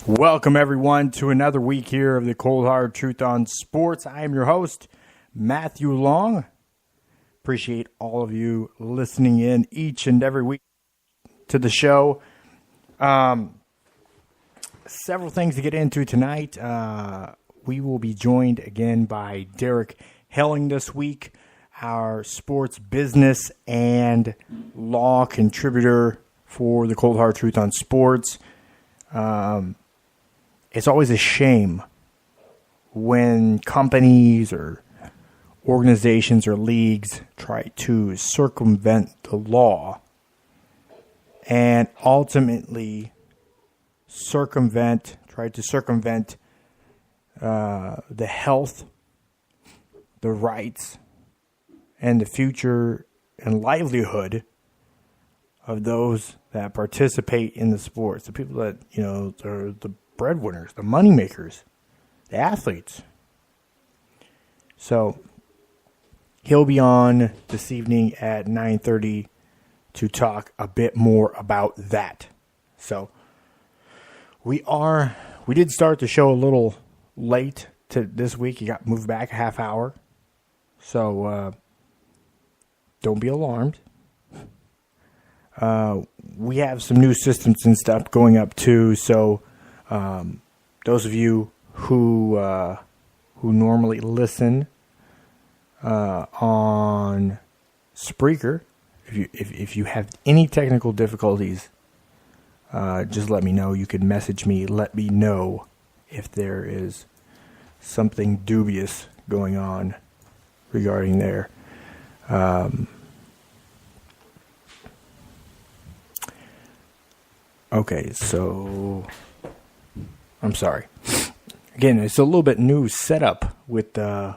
Welcome, everyone, to another week here of the Cold Hard Truth on Sports. I am your host, Matthew Long. Appreciate all of you listening in each and every week to the show. Several things to get into tonight. We will be joined again by Derek Helling this week, our sports business and law contributor for the Cold Hard Truth on Sports. It's always a shame when companies or organizations or leagues try to circumvent the law and ultimately try to circumvent the health, the rights, and the future and livelihood of those that participate in the sports, the people that, are the breadwinners, the moneymakers, the athletes. So he'll be on this evening at 9:30 to talk a bit more about that. So we did start the show a little late to this week. It got moved back a half hour. So don't be alarmed. We have some new systems and stuff going up too. So those of you who normally listen on Spreaker, if you have any technical difficulties, just let me know. You can message me. Let me know if there is something dubious going on regarding there. Okay, so I'm sorry. Again, it's a little bit new setup with the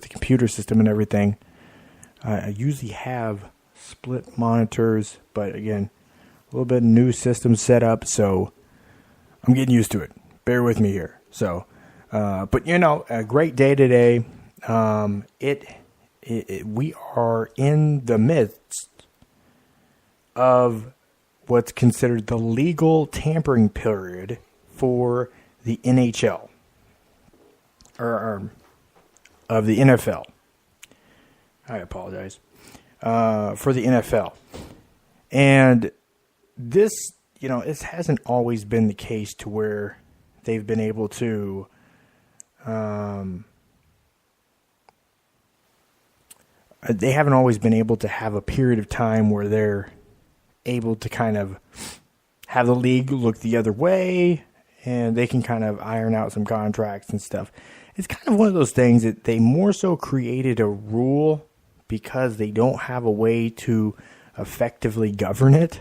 computer system and everything. I usually have split monitors, but again, a little bit new system setup, so I'm getting used to it. Bear with me here. So, but a great day today. We are in the midst of what's considered the legal tampering period for the NHL or of the NFL. I apologize for the NFL, and this, it hasn't always been the case to where they've been able to they haven't always been able to have a period of time where they're able to kind of have the league look the other way and they can kind of iron out some contracts and stuff. It's kind of one of those things that they more so created a rule because they don't have a way to effectively govern it.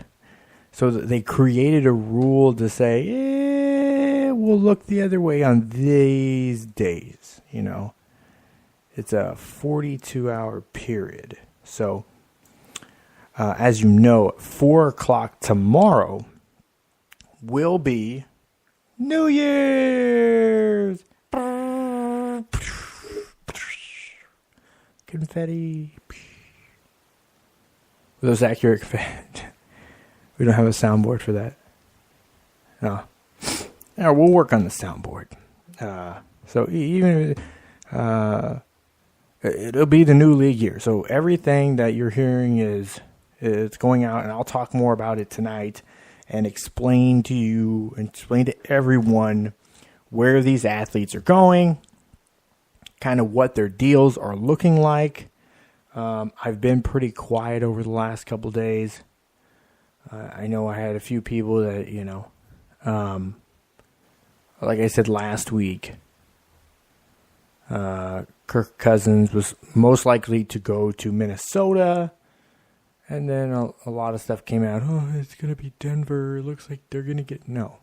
So that they created a rule to say, we'll look the other way on these days, It's a 42-hour period. So, as you know, 4 o'clock tomorrow will be New Year's. Confetti. Were those accurate? We don't have a soundboard for that. No. Now we'll work on the soundboard. So even it'll be the new league year. So everything that you're hearing it's going out, and I'll talk more about it tonight and explain to everyone where these athletes are going, kind of what their deals are looking like. I've been pretty quiet over the last couple days. I know I had a few people that, like I said last week, Kirk Cousins was most likely to go to Minnesota. And then a lot of stuff came out. Oh, it's going to be Denver. It looks like they're going to get... No.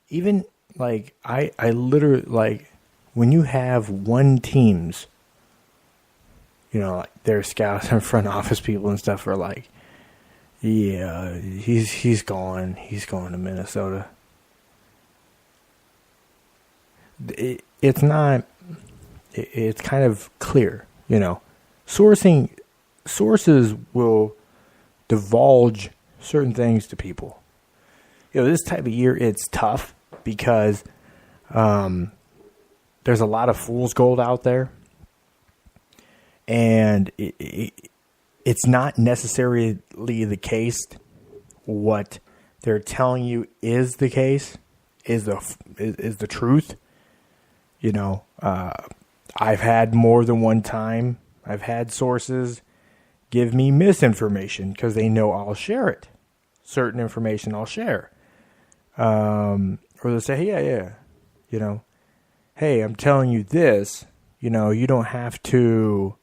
Even, I literally, when you have one team's, their scouts and front office people and stuff are like, yeah, he's going to Minnesota. It's not... It's kind of clear, Sources will divulge certain things to people. This type of year, it's tough because there's a lot of fool's gold out there. And it's not necessarily the case what they're telling you is the case, is the truth. You know, I've had more than one time, I've had sources give me misinformation because they know I'll share it. Certain information I'll share. Or they'll say, hey, yeah, you know, hey, I'm telling you this, you know, you don't have to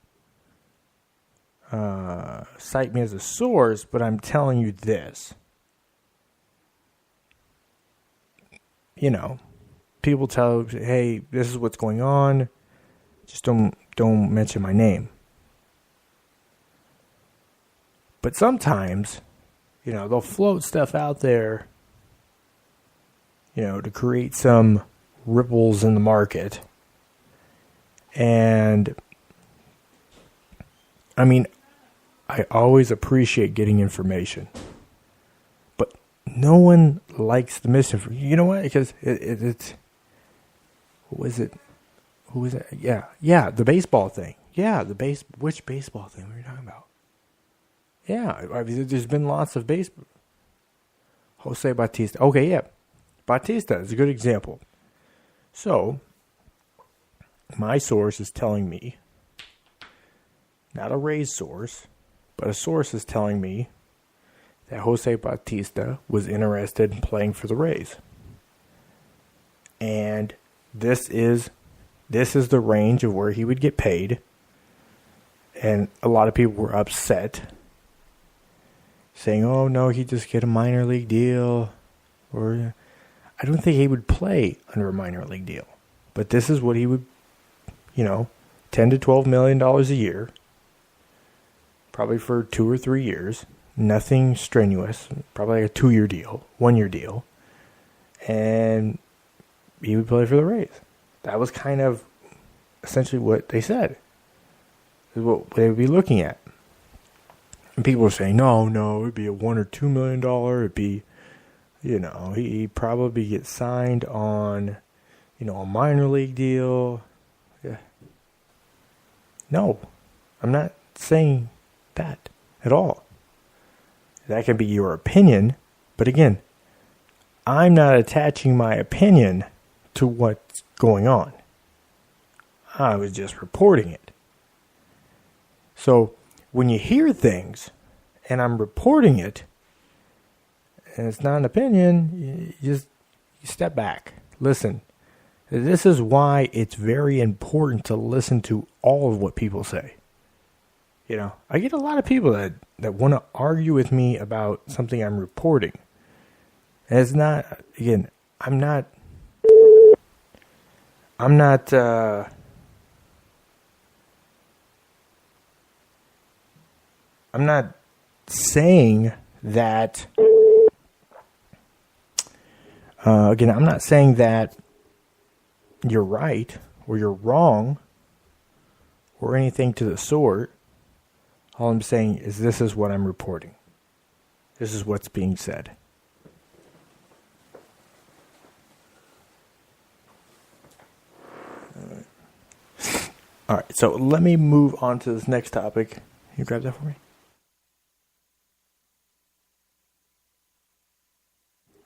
cite me as a source, but I'm telling you this. You know, people tell, hey, this is what's going on. Just don't mention my name. But sometimes, you know, they'll float stuff out there, you know, to create some ripples in the market. And I mean, I always appreciate getting information, but no one likes the misinformation. You know what? Because it's, what was it? Who was it? Yeah, the baseball thing. Yeah, which baseball thing were you talking about? Yeah, I mean, there's been lots of baseball. Jose Bautista. Okay, yeah. Bautista is a good example. So, my source is telling me, not a Rays source, but a source is telling me that Jose Bautista was interested in playing for the Rays. And this is the range of where he would get paid. And a lot of people were upset, saying, oh, no, he'd just get a minor league deal. Or I don't think he would play under a minor league deal. But this is what he would, you know, $10 to $12 million a year. Probably for 2 or 3 years. Nothing strenuous. Probably like a 2-year deal, 1-year deal. And he would play for the Rays. That was kind of essentially what they said. Is what they would be looking at. And people were saying, no, it'd be a $1 or $2 million. It'd be, you know, he probably get signed on, you know, a minor league deal. Yeah. No, I'm not saying that at all. That can be your opinion, but again, I'm not attaching my opinion to what's going on. I was just reporting it. So when you hear things and I'm reporting it and it's not an opinion, you step back. Listen. This is why it's very important to listen to all of what people say. You know, I get a lot of people that want to argue with me about something I'm reporting. And it's not, again, I'm not saying that, again, I'm not saying that you're right or you're wrong or anything to the sort. All I'm saying is this is what I'm reporting. This is what's being said. All right, so let me move on to this next topic. You grab that for me?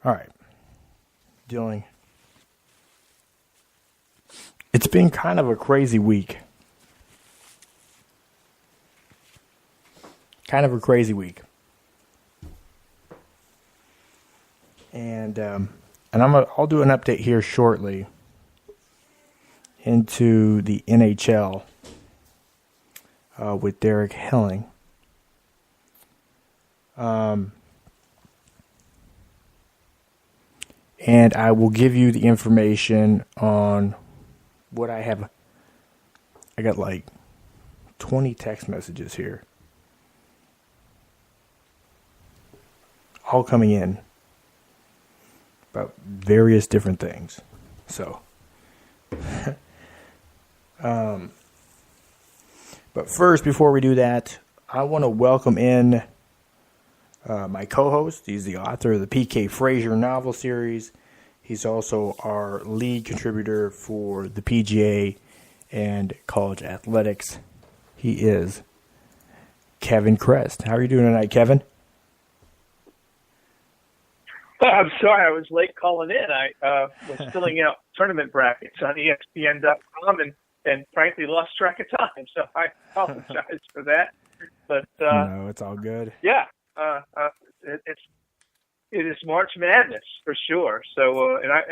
All right. It's been kind of a crazy week. And I'll do an update here shortly into the NHL with Derek Helling. And I will give you the information on what I have. I got like 20 text messages here. All coming in about various different things. So, but first, before we do that, I want to welcome in my co-host. He's the author of the P.K. Frazier novel series. He's also our lead contributor for the PGA and college athletics. He is Kevin Krest. How are you doing tonight, Kevin? I'm sorry I was late calling in. I was filling out tournament brackets on ESPN.com and frankly lost track of time, so I apologize for that. But no, it's all good. Yeah, it is March Madness for sure. So, and I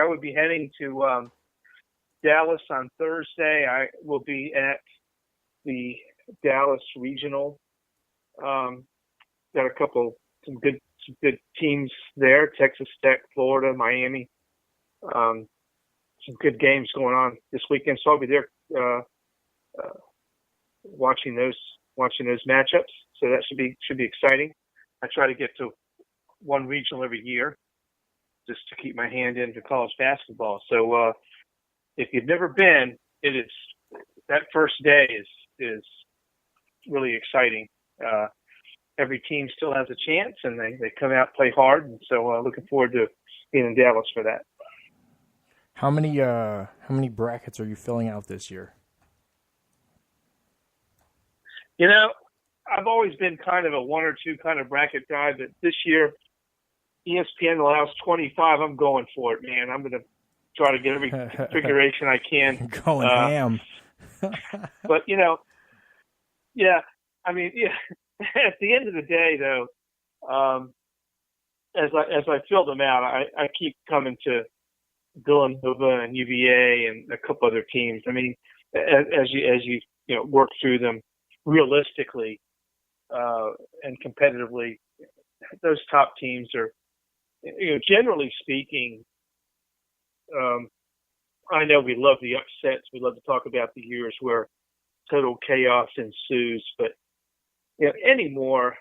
would be heading to Dallas on Thursday. I will be at the Dallas Regional. Got some good teams there: Texas Tech, Florida, Miami. Some good games going on this weekend. So I'll be there watching those matchups. So that should be exciting. I try to get to one regional every year just to keep my hand into college basketball. So if you've never been, that first day is really exciting. Every team still has a chance, and they come out, play hard, and so looking forward to being in Dallas for that. How many brackets are you filling out this year? You know, I've always been kind of a one or two kind of bracket guy, but this year ESPN allows 25. I'm going for it, man. I'm going to try to get every configuration I can. Going ham. But at the end of the day, though, as I fill them out, I keep coming to Villanova and UVA and a couple other teams. I mean, as you work through them realistically and competitively, those top teams are, generally speaking. I know we love the upsets. We love to talk about the years where total chaos ensues, but anymore,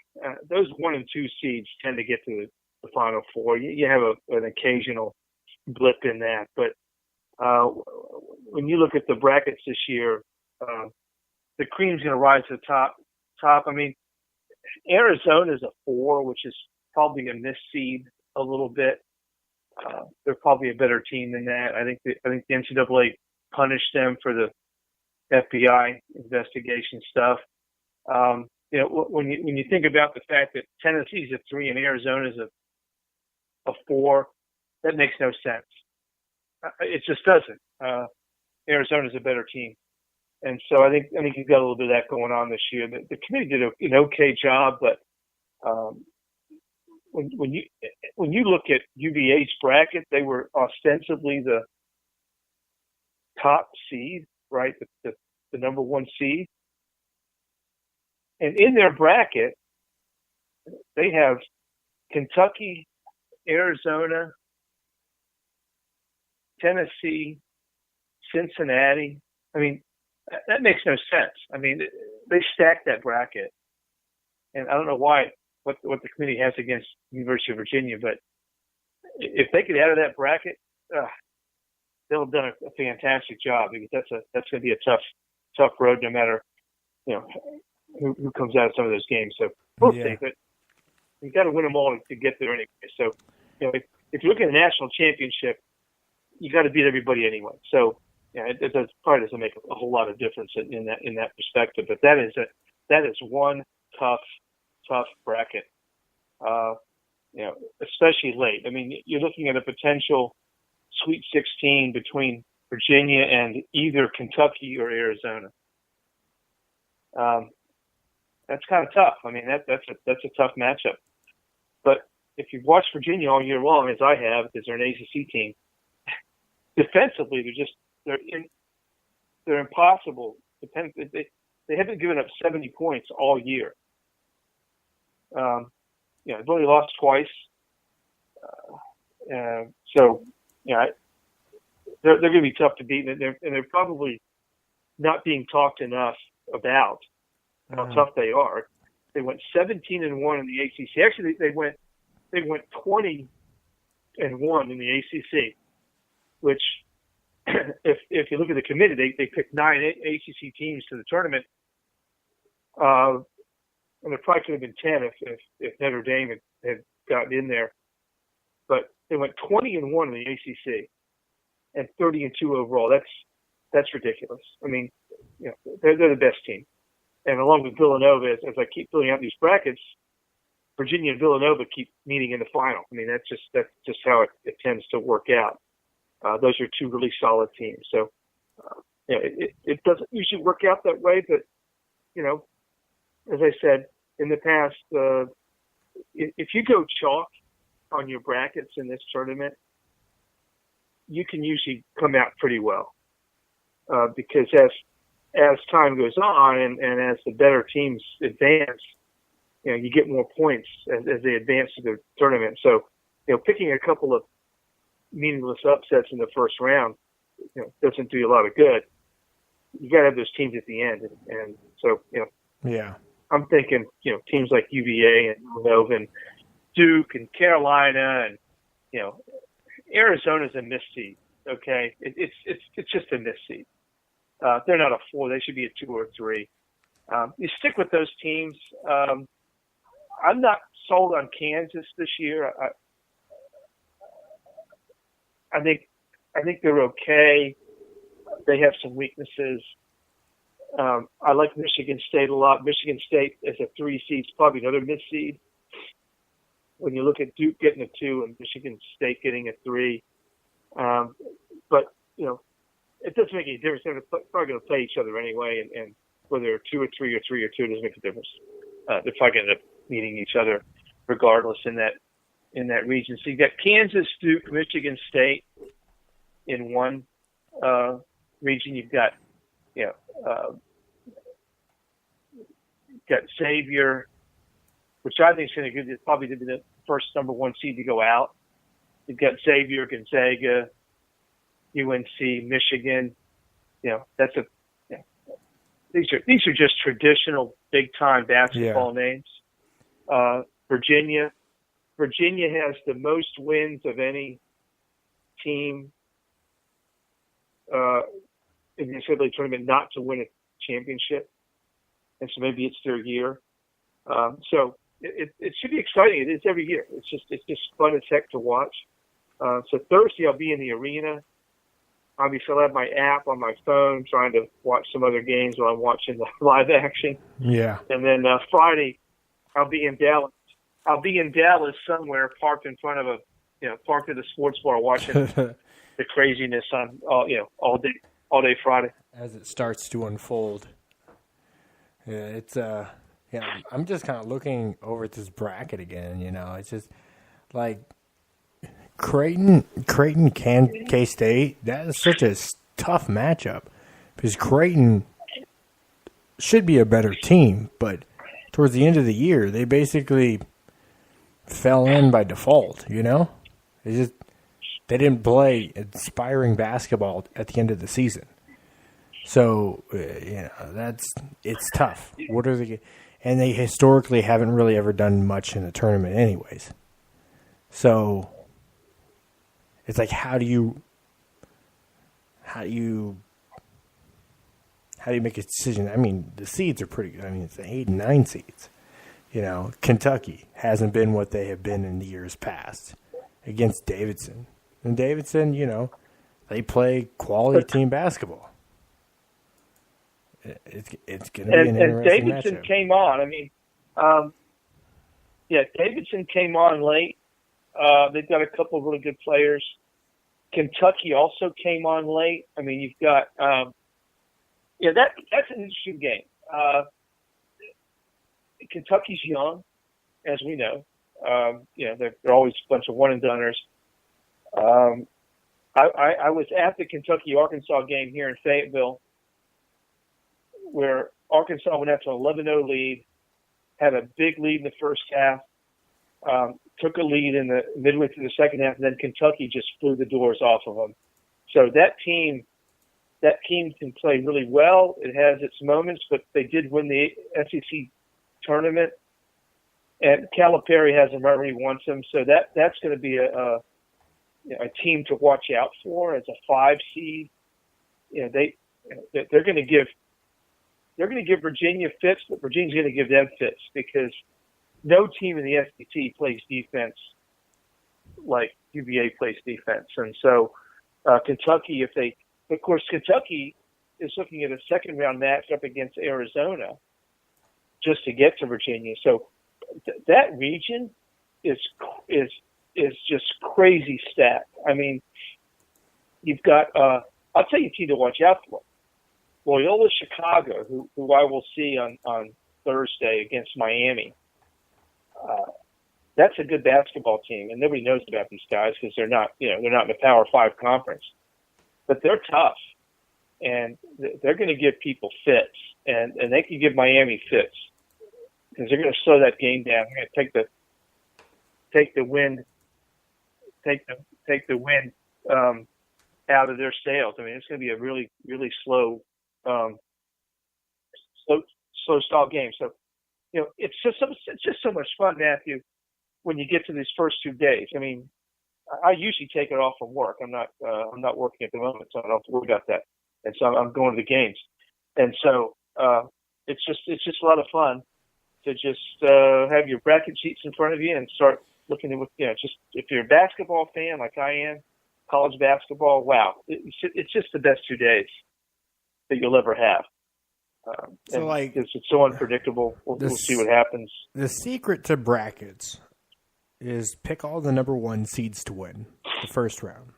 those 1 and 2 seeds tend to get to the Final Four. You have an occasional blip in that, but when you look at the brackets this year, the cream's going to rise to the top. I mean, Arizona's a 4, which is probably a misseed a little bit. They're probably a better team than that. I think the NCAA punished them for the FBI investigation stuff. When you think about the fact that Tennessee's a 3 and Arizona's a 4, that makes no sense. It just doesn't. Arizona's a better team, and so I think you've got a little bit of that going on this year. The committee did an okay job, but when you look at UVA's bracket, they were ostensibly the top seed, right? The number 1 seed. And in their bracket, they have Kentucky, Arizona, Tennessee, Cincinnati. I mean, that makes no sense. I mean, they stacked that bracket. And I don't know what the committee has against University of Virginia, but if they get out of that bracket, they'll have done a fantastic job, because that's going to be a tough road, no matter who comes out of some of those games. So we'll see, but you got to win them all to get there anyway. So if you look at the national championship, you got to beat everybody anyway. So it probably doesn't make a whole lot of difference in that perspective. But that is one tough bracket. Especially late. I mean, you're looking at a potential Sweet 16 between Virginia and either Kentucky or Arizona. That's kind of tough. I mean, that's a tough matchup. But if you've watched Virginia all year long, as I have, because they're an ACC team, defensively they're impossible. They haven't given up 70 points all year. They've only lost twice. So they're going to be tough to beat, and they're probably not being talked enough about how tough they are. They went 17-1 in the ACC. Actually, they went 20-1 in the ACC, which, if you look at the committee, they picked 9 ACC teams to the tournament. And it probably could have been 10 if Notre Dame had gotten in there. But They went 20-1 in the ACC and 30-2 overall. That's ridiculous. I mean, they're the best team. And along with Villanova, as I keep filling out these brackets, Virginia and Villanova keep meeting in the final. I mean, that's just how it tends to work out. Those are two really solid teams. So, it doesn't usually work out that way, but, as I said in the past, if you go chalk on your brackets in this tournament, you can usually come out pretty well. Because as time goes on and as the better teams advance, you get more points as they advance to the tournament. So, picking a couple of meaningless upsets in the first round, doesn't do you a lot of good. You got to have those teams at the end. And so, yeah, I'm thinking, teams like UVA and Villanova and Duke and Carolina and, Arizona's a misseed. Okay. It's just a misseed. They're not a 4. They should be a 2 or a 3. You stick with those teams. I'm not sold on Kansas this year. I think they're okay. They have some weaknesses. I like Michigan State a lot. Michigan State as a 3 seed is probably another misseed. When you look at Duke getting a 2 and Michigan State getting a 3, but it doesn't make any difference. They're probably going to play each other anyway, and whether they're 2 or 3 or 3 or 2 doesn't make a difference. They're probably going to end up meeting each other regardless in that region. So you got Kansas, Duke, Michigan State in one region. You've got got Xavier, which I think is going to probably be the first number 1 seed to go out. You've got Xavier, Gonzaga, UNC, Michigan. These are just traditional big time basketball names. Virginia has the most wins of any team in the NCAA tournament not to win a championship, and so maybe it's their year. So it should be exciting. It is every year. It's just fun as heck to watch. So Thursday I'll be in the arena. Obviously, I'll have my app on my phone trying to watch some other games while I'm watching the live action. Yeah. And then Friday, I'll be in Dallas. I'll be in Dallas somewhere, parked in front of parked at a sports bar, watching the craziness on all day Friday as it starts to unfold. Yeah, it's I'm just kind of looking over at this bracket again. It's just like Creighton, K-State. That is such a tough matchup because Creighton should be a better team, but towards the end of the year, they basically fell in by default. They didn't play inspiring basketball at the end of the season. So it's tough. What are they? And they historically haven't really ever done much in the tournament, anyways. So it's like, how do you make a decision? I mean, the seeds are pretty good. I mean, it's 8 and 9 seeds. Kentucky hasn't been what they have been in the years past against Davidson. And Davidson, they play quality team basketball. It's going to be an interesting Davidson matchup. came on. I mean, Davidson came on late. They've got a couple of really good players. Kentucky also came on late. I mean, you've got that's an interesting game. Kentucky's young, as we know. They're always a bunch of one-and-doners. I was at the Kentucky-Arkansas game here in Fayetteville, where Arkansas went after an 11-0 lead, had a big lead in the first half, took a lead in the midway through the second half, and then Kentucky just flew the doors off of them. So that team can play really well. It has its moments, but they did win the SEC tournament, and Calipari has them wherever he wants them. So that's going to be a team to watch out for as a 5 seed. They're going to give Virginia fits, but Virginia's going to give them fits because no team in the SEC plays defense like UVA plays defense. And so Kentucky, Kentucky is looking at a second-round matchup against Arizona just to get to Virginia. So that region is just crazy stacked. I mean, you've got I'll tell you a team to watch out for. Loyola Chicago, who I will see on Thursday against Miami. That's a good basketball team, and nobody knows about these guys because they're not in the Power 5 conference. But they're tough, and they're going to give people fits, and they can give Miami fits because they're going to slow that game down. They're going to take the wind out of their sails. I mean, it's going to be a really, really slow style game. So, it's just so much fun, Matthew, when you get to these first 2 days. I mean, I usually take it off from work. I'm not working at the moment, so I don't have to worry about that. And so I'm going to the games. And so it's just a lot of fun to just have your bracket sheets in front of you and start looking at just if you're a basketball fan like I am, college basketball, wow, it's just the best 2 days that you'll ever have. It's so unpredictable. We'll see what happens. The secret to brackets is pick all the number 1 seeds to win the first round.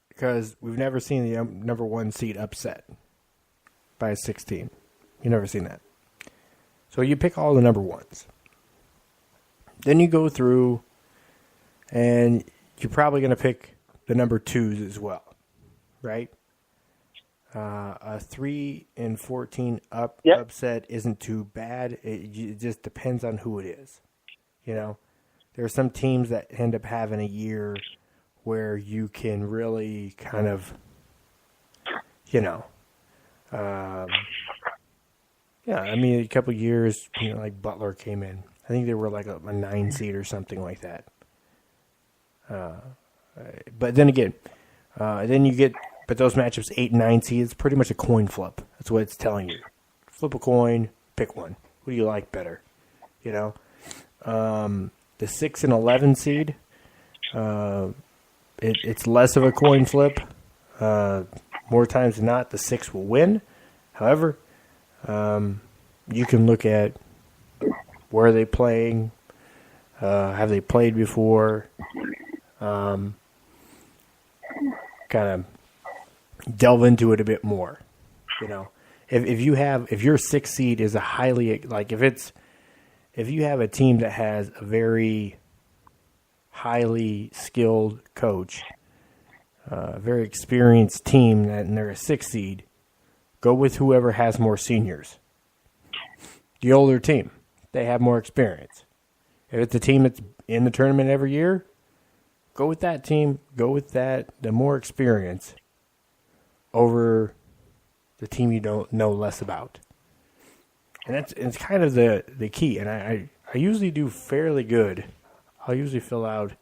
Because we've never seen the number 1 seed upset by a 16. You've never seen that. So you pick all the number 1s. Then you go through and you're probably going to pick the number 2s as well, right? A 3-14 upset isn't too bad. It just depends on who it is. There are some teams that end up having a year where you can really kind of, I mean, a couple of years, like Butler came in. I think they were like a 9 seed or something like that. But then again, but those matchups, 8 and 9 seeds, pretty much a coin flip. That's what it's telling you. Flip a coin, pick one. Who do you like better? The 6 and 11 seed, it's less of a coin flip. More times than not, the 6 will win. However, you can look at where are they playing, have they played before, kind of delve into it a bit more. If your 6th seed is a highly, like if you have a team that has a very highly skilled coach, a very experienced team, and they're a 6th seed, go with whoever has more seniors. The older team, they have more experience. If it's a team that's in the tournament every year, go with that team. Go with the more experience over the team you don't know less about. And it's kind of the key. And I usually do fairly good. I'll usually fill out,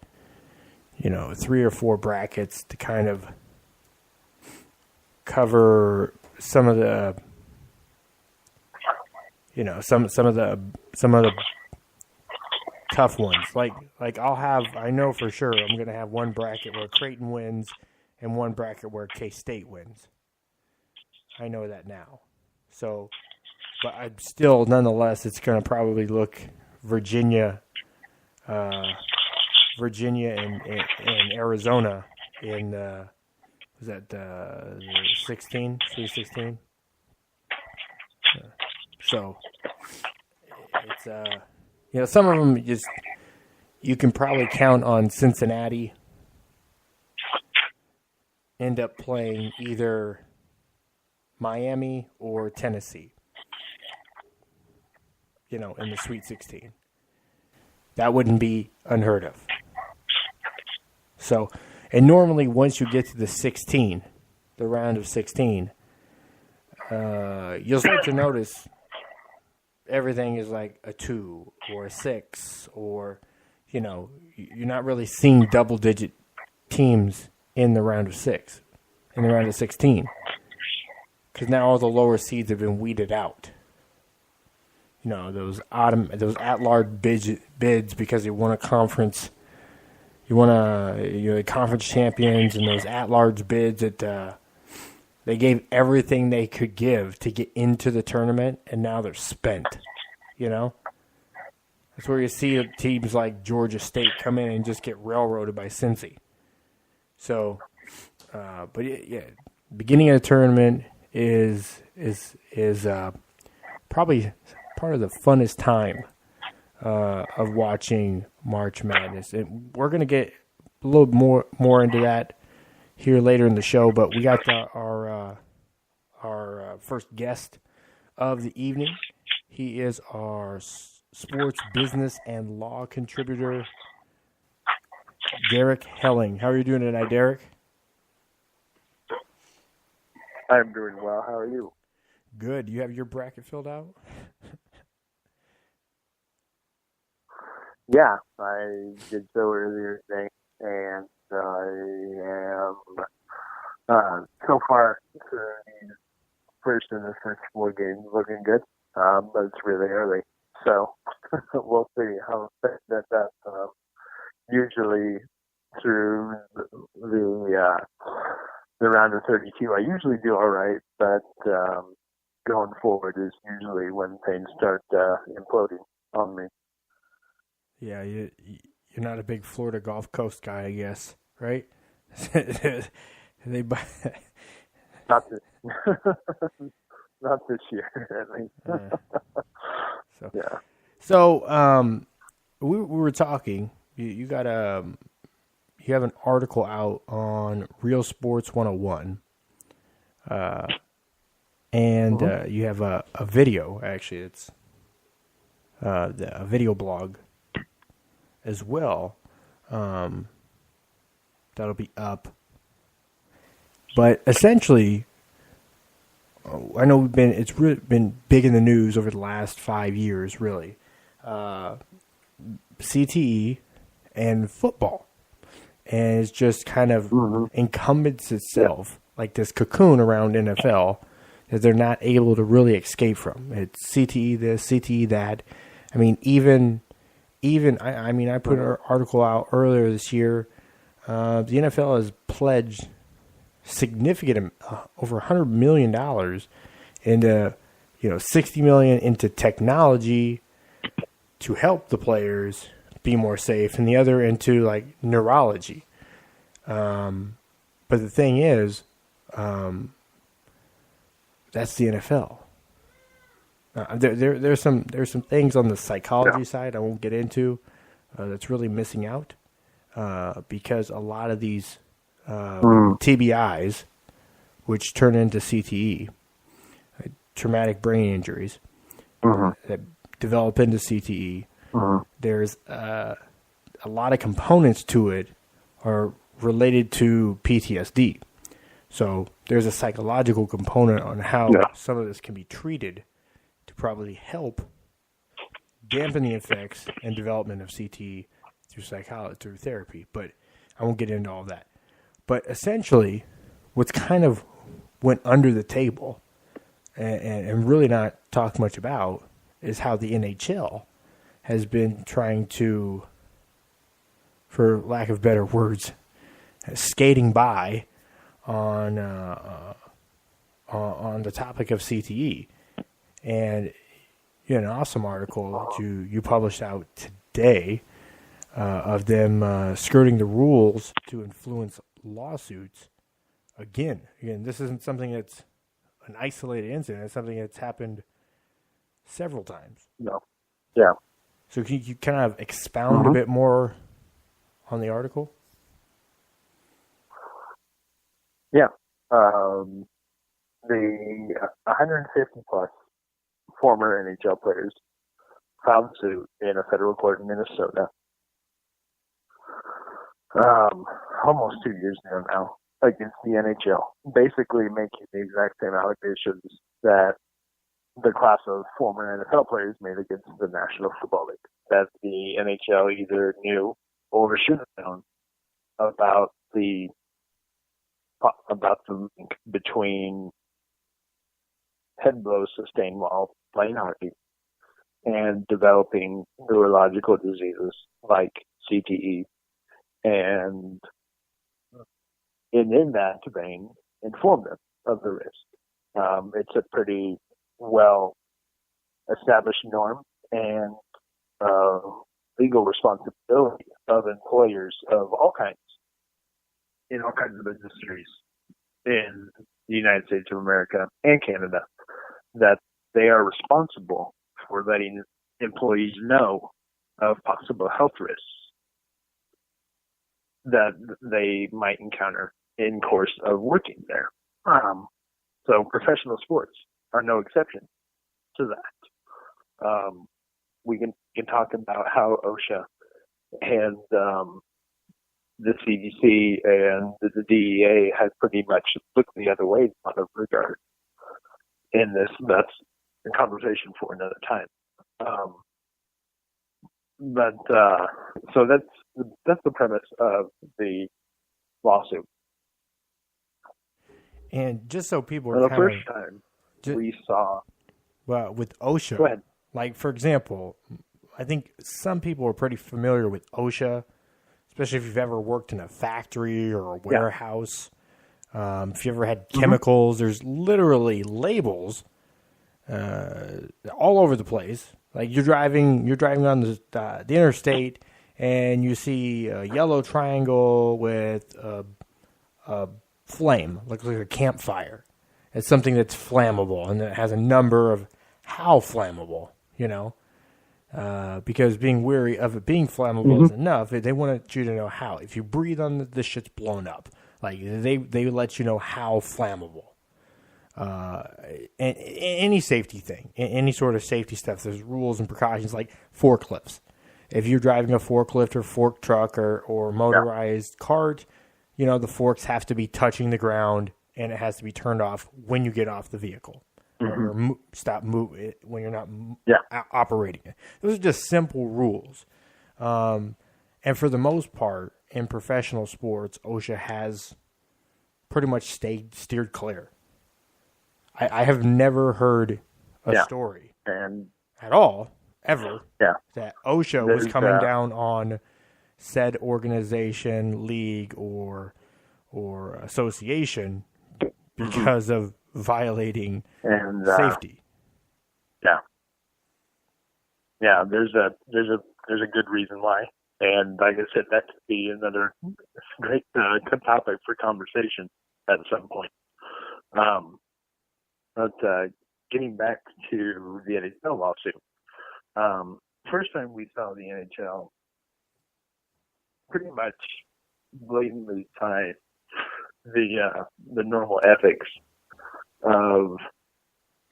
3 or 4 brackets to kind of cover some of the, some of the tough ones. Like I know for sure I'm going to have one bracket where Creighton wins and one bracket where K-State wins. I know that now. So, but I'm still, nonetheless, it's going to probably look Virginia and Arizona in, was that 16? 3-16? So, it's, some of them you can probably count on Cincinnati end up playing either Miami or Tennessee, in the Sweet 16. That wouldn't be unheard of. So, and normally once you get to the 16, the round of 16, you'll start to notice everything is like a 2 or a 6 or, you're not really seeing double-digit teams in the round of 6, in the round of 16. Because now all the lower seeds have been weeded out. Those at-large bids because they won a conference, You want the conference champions and those at-large bids that they gave everything they could give to get into the tournament, and now they're spent. That's where you see teams like Georgia State come in and just get railroaded by Cincy. So, but yeah, beginning of the tournament is probably part of the funnest time of watching March Madness, and we're gonna get a little more into that here later in the show. But we got our first guest of the evening. He is our sports business and law contributor, Derek Helling. How are you doing tonight, Derek? I'm doing well. How are you? Good. Do you have your bracket filled out? Yeah, I did so earlier today, and I am so far through the first four games looking good, but it's really early, so we'll see how that's usually through the round of 32. I usually do all right, but going forward is usually when things start imploding on me. Yeah, you're not a big Florida Gulf Coast guy, I guess, right? Not this, not this year, at least. Yeah. So, we were talking. You have an article out on Real Sports 101, and you have a video. Actually, it's a video blog as well. That'll be up. But essentially, I know it's really been big in the news over the last 5 years, really. CTE and football. And it's just kind of incumbents itself, like this cocoon around NFL, that they're not able to really escape from. It's CTE this, CTE that. I mean, even I put an article out earlier this year. The NFL has pledged significant, over $100 million into, $60 million into technology to help the players be more safe, and the other into like neurology. But the thing is, that's the NFL. There's some things on the psychology side I won't get into that's really missing out because a lot of these TBIs, which turn into CTE, traumatic brain injuries, that develop into CTE. There's a lot of components to it are related to PTSD. So there's a psychological component on how some of this can be treated to probably help dampen the effects and development of CTE through psychology, through therapy. But I won't get into all that. But essentially, what's kind of went under the table and really not talked much about is how the NHL has been trying to, for lack of better words, skating by on the topic of CTE. And you had an awesome article that you published out today of them skirting the rules to influence lawsuits. Again, this isn't something that's an isolated incident. It's something that's happened several times. No. Yeah. So can you kind of expound a bit more on the article? Yeah. The 150 plus former NHL players filed suit in a federal court in Minnesota almost 2 years ago now against the NHL, basically making the exact same allegations that the class of former NFL players made against the National Football League, that the NHL either knew or should have known about the link between head blows sustained while playing hockey and developing neurological diseases like CTE and in that vein, inform them of the risk. It's a pretty well established norm and legal responsibility of employers of all kinds in all kinds of industries in the United States of America and Canada, that they are responsible for letting employees know of possible health risks that they might encounter in course of working there. So professional sports are no exception to that. We can talk about how OSHA and the CDC and the DEA has pretty much looked the other way in a lot of regard in this. That's a conversation for another time. So that's the premise of the lawsuit. And just so people are the first time we saw, well, with OSHA, go ahead. Like, for example, I think some people are pretty familiar with OSHA, especially if you've ever worked in a factory or a warehouse. If you ever had chemicals, there's literally labels all over the place. Like you're driving on the interstate, and you see a yellow triangle with a flame, looks like a campfire. It's something that's flammable, and it has a number of how flammable, because being wary of it being flammable is enough. They want you to know how. If you breathe on this shit's blown up. Like they let you know how flammable. And any safety thing, any sort of safety stuff, there's rules and precautions like forklifts. If you're driving a forklift or fork truck or motorized cart, the forks have to be touching the ground, and it has to be turned off when you get off the vehicle. Or stop moving when you're not operating it. Those are just simple rules. And for the most part, in professional sports, OSHA has pretty much steered clear. I have never heard a story at all, ever, that OSHA was coming down on said organization, league, or association because of violating safety. There's a good reason why, and like I said, that could be another great good topic for conversation at some point. But getting back to the NHL lawsuit, first time we saw the NHL pretty much blatantly tie the normal ethics of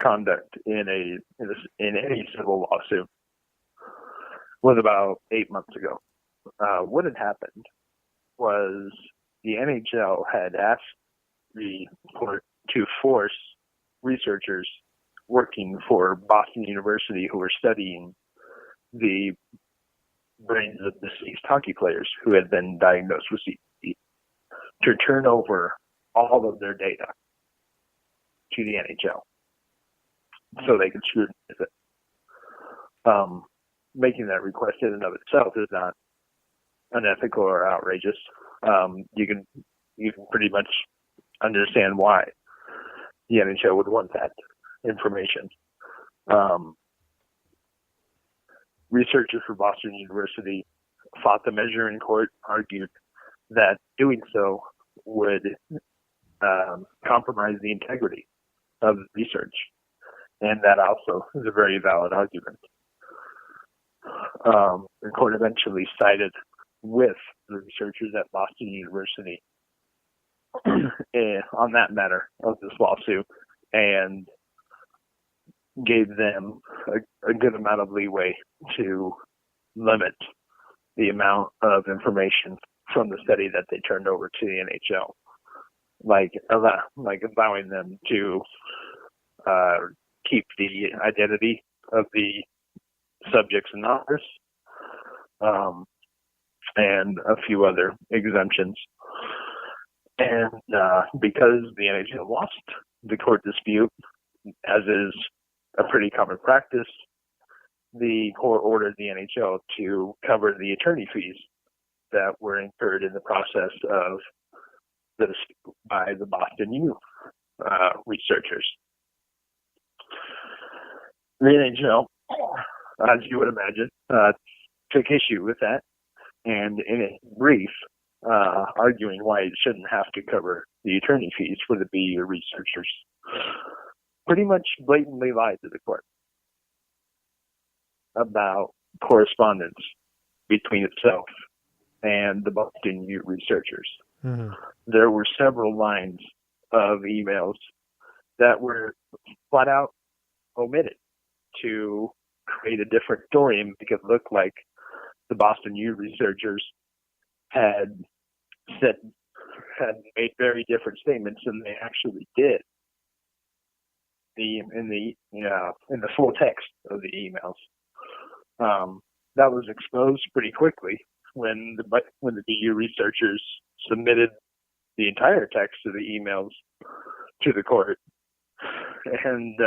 conduct in any civil lawsuit was about 8 months ago. What had happened was the NHL had asked the court to force researchers working for Boston University who were studying the brains of deceased hockey players who had been diagnosed with CTE to turn over all of their data to the NHL so they could scrutinize it. Making that request in and of itself is not unethical or outrageous. You can pretty much understand why the NHL would want that information. Researchers for Boston University fought the measure in court, argued that doing so would compromise the integrity of the research, and that also is a very valid argument. The court eventually sided with the researchers at Boston University on that matter of this lawsuit and gave them a good amount of leeway to limit the amount of information from the study that they turned over to the NHL, like allowing them to keep the identity of the subjects and authors, and a few other exemptions. And because the NHL lost the court dispute, as is a pretty common practice, the court ordered the NHL to cover the attorney fees that were incurred in the process of this by the Boston U researchers. The NHL, as you would imagine, took issue with that, and in a brief, arguing why it shouldn't have to cover the attorney fees for the BU researchers, pretty much blatantly lied to the court about correspondence between itself and the Boston U researchers. Mm-hmm. There were several lines of emails that were flat out omitted to create a different story and make it look like the Boston U researchers had made very different statements than they actually did. In the full text of the emails, that was exposed pretty quickly when the BU researchers submitted the entire text of the emails to the court, and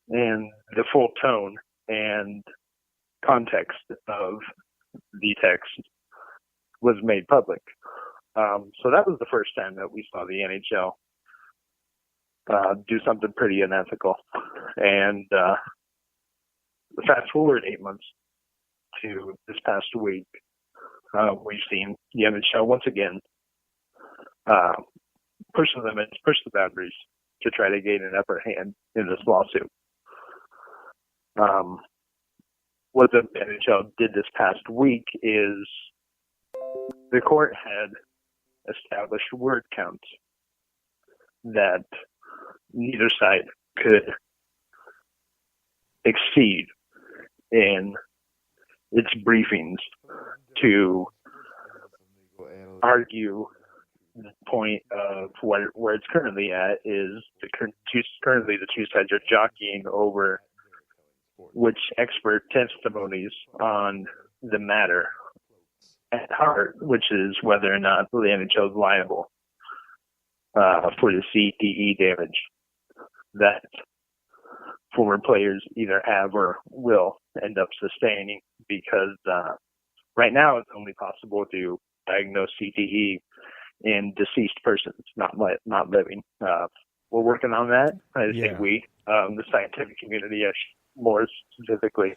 the full tone and context of the text was made public. So that was the first time that we saw the NHL do something pretty unethical. And fast forward 8 months to this past week, we've seen the NHL once again push the boundaries to try to gain an upper hand in this lawsuit. What the NHL did this past week is the court had established word counts that neither side could exceed in its briefings to argue the point of where it's currently at is currently the two sides are jockeying over which expert testimonies on the matter at heart, which is whether or not the NHL is liable for the CTE damage that former players either have or will end up sustaining, because right now it's only possible to diagnose CTE in deceased persons, not living. We're working on that. I think the scientific community, more specifically,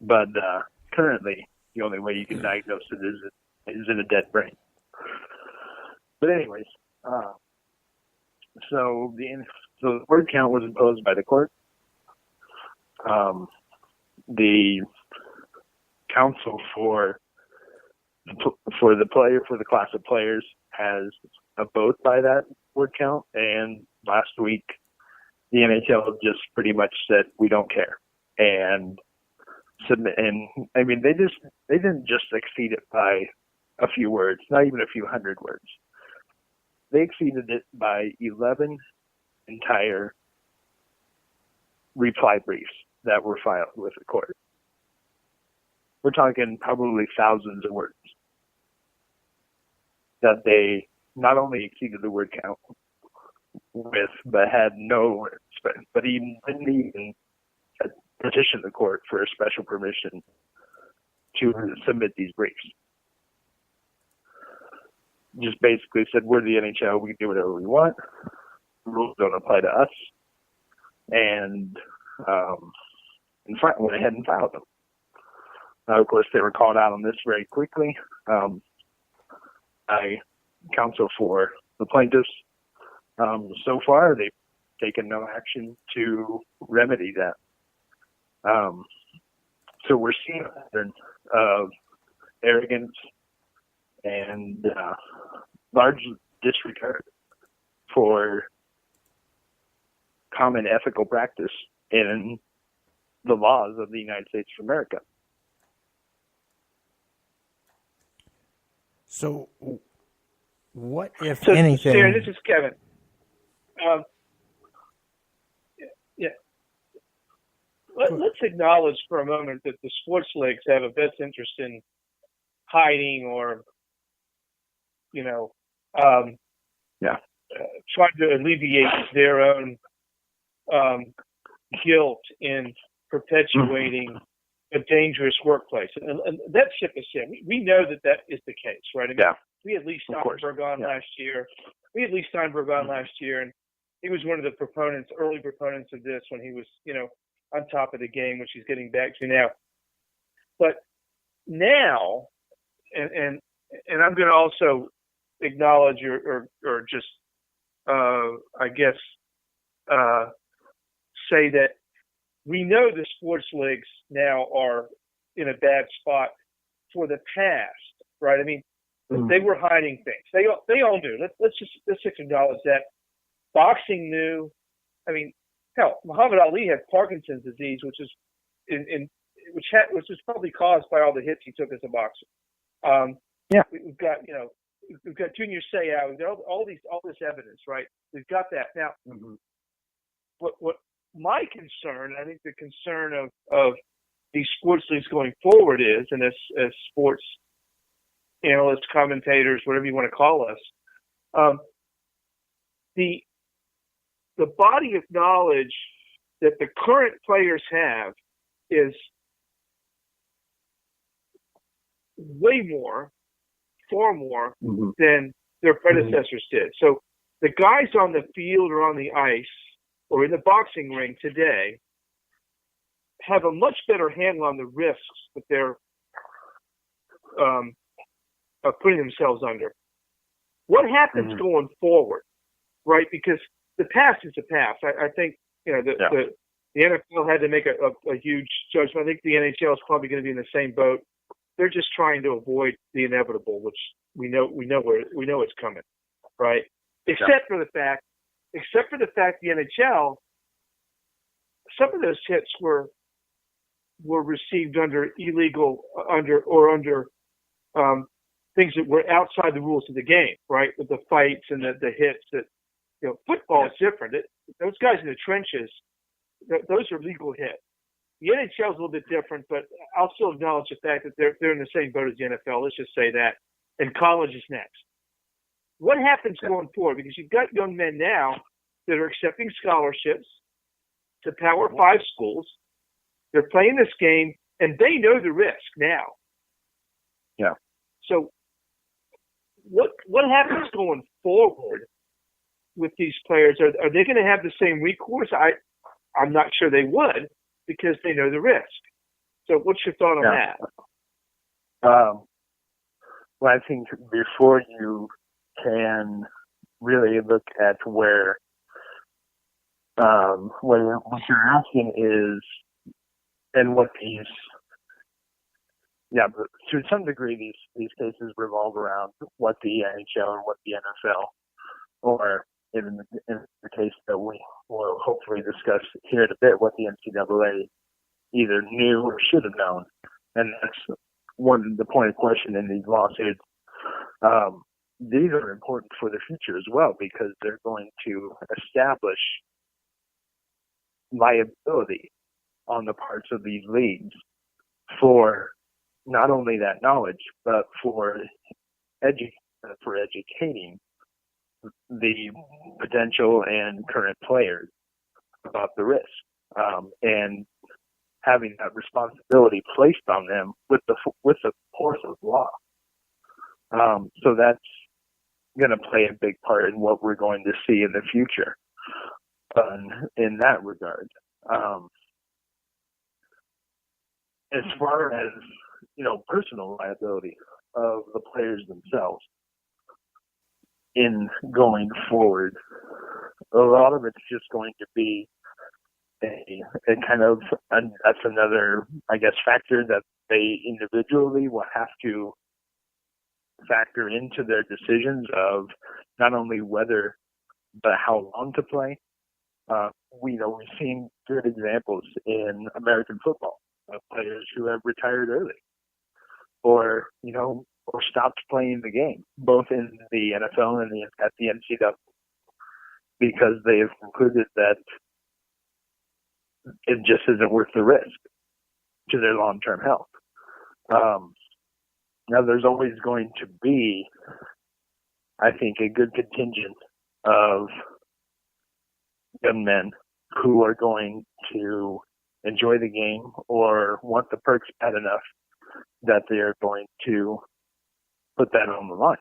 but currently the only way you can diagnose it is in a dead brain. But anyways, so the word count was imposed by the court. The counsel for the class of players has a vote by that word count, and last week the NHL just pretty much said we don't care and submit. And I mean, they didn't just exceed it by a few words, not even a few hundred words. They exceeded it by 11 entire reply briefs that were filed with the court. We're talking probably thousands of words that they not only exceeded the word count with, but had no words, but even didn't even petition the court for a special permission to submit these briefs. Just basically said, we're the NHL, we can do whatever we want. The rules don't apply to us. And went ahead and filed them. Of course, they were called out on this very quickly. I counsel for the plaintiffs. So far, they've taken no action to remedy that. So we're seeing a pattern of arrogance and large disregard for common ethical practice in the laws of the United States of America. So, what, if anything... Sarah, this is Kevin. Let's acknowledge for a moment that the sports leagues have a best interest in hiding or, trying to alleviate their own guilt in perpetuating a dangerous workplace. And that ship is in. We know that is the case, right? I mean, Yeah. we had Lee Steinberg on last year. And he was one of the early proponents of this when he was, on top of the game, which he's getting back to now. But now, and I'm going to also acknowledge or just, I guess, say that we know the sports leagues now are in a bad spot for the past, right? I mean, they were hiding things. They all knew. Let's just acknowledge that. Boxing knew. I mean, hell, Muhammad Ali had Parkinson's disease, which is which was probably caused by all the hits he took as a boxer. We've got Junior Seau. We've got all this evidence, right? We've got that now. What my concern, I think the concern of these sports leagues going forward is, and as sports analysts, commentators, whatever you want to call us, the body of knowledge that the current players have is far more than their predecessors did. So the guys on the field or on the ice or in the boxing ring today have a much better handle on the risks that they're putting themselves under. What happens going forward, right? Because the past is the past. I think the NFL had to make a huge judgment. I think the NHL is probably going to be in the same boat. They're just trying to avoid the inevitable, which we know it's coming, right? Except for the fact the NHL, some of those hits were received under things that were outside the rules of the game, right? With the fights and the hits that, football is different. Those guys in the trenches, those are legal hits. The NHL is a little bit different, but I'll still acknowledge the fact that they're in the same boat as the NFL. Let's just say that. And college is next. What happens going forward? Because you've got young men now that are accepting scholarships to Power 5 schools. They're playing this game, and they know the risk now. Yeah. So what happens going forward with these players? Are they going to have the same recourse? I'm not sure they would, because they know the risk. So what's your thought on that? Well, I think before you can really look at where what you're asking is, and what but to some degree these cases revolve around what the NHL or what the NFL, or in the case that we will hopefully discuss here in a bit, what the NCAA either knew or should have known. And that's the point of question in these lawsuits. These are important for the future as well, because they're going to establish liability on the parts of these leagues for not only that knowledge, but for educating the potential and current players about the risk, and having that responsibility placed on them with the force of law. So that's going to play a big part in what we're going to see in the future in that regard. As far as, personal liability of the players themselves in going forward, a lot of it's just going to be that's another, I guess, factor that they individually will have to factor into their decisions of not only whether, but how long to play. We've seen good examples in American football of players who have retired early, or stopped playing the game, both in the NFL and at the NCAA, because they have concluded that it just isn't worth the risk to their long-term health. Now, there's always going to be, I think, a good contingent of young men who are going to enjoy the game or want the perks bad enough that they're going to put that on the line.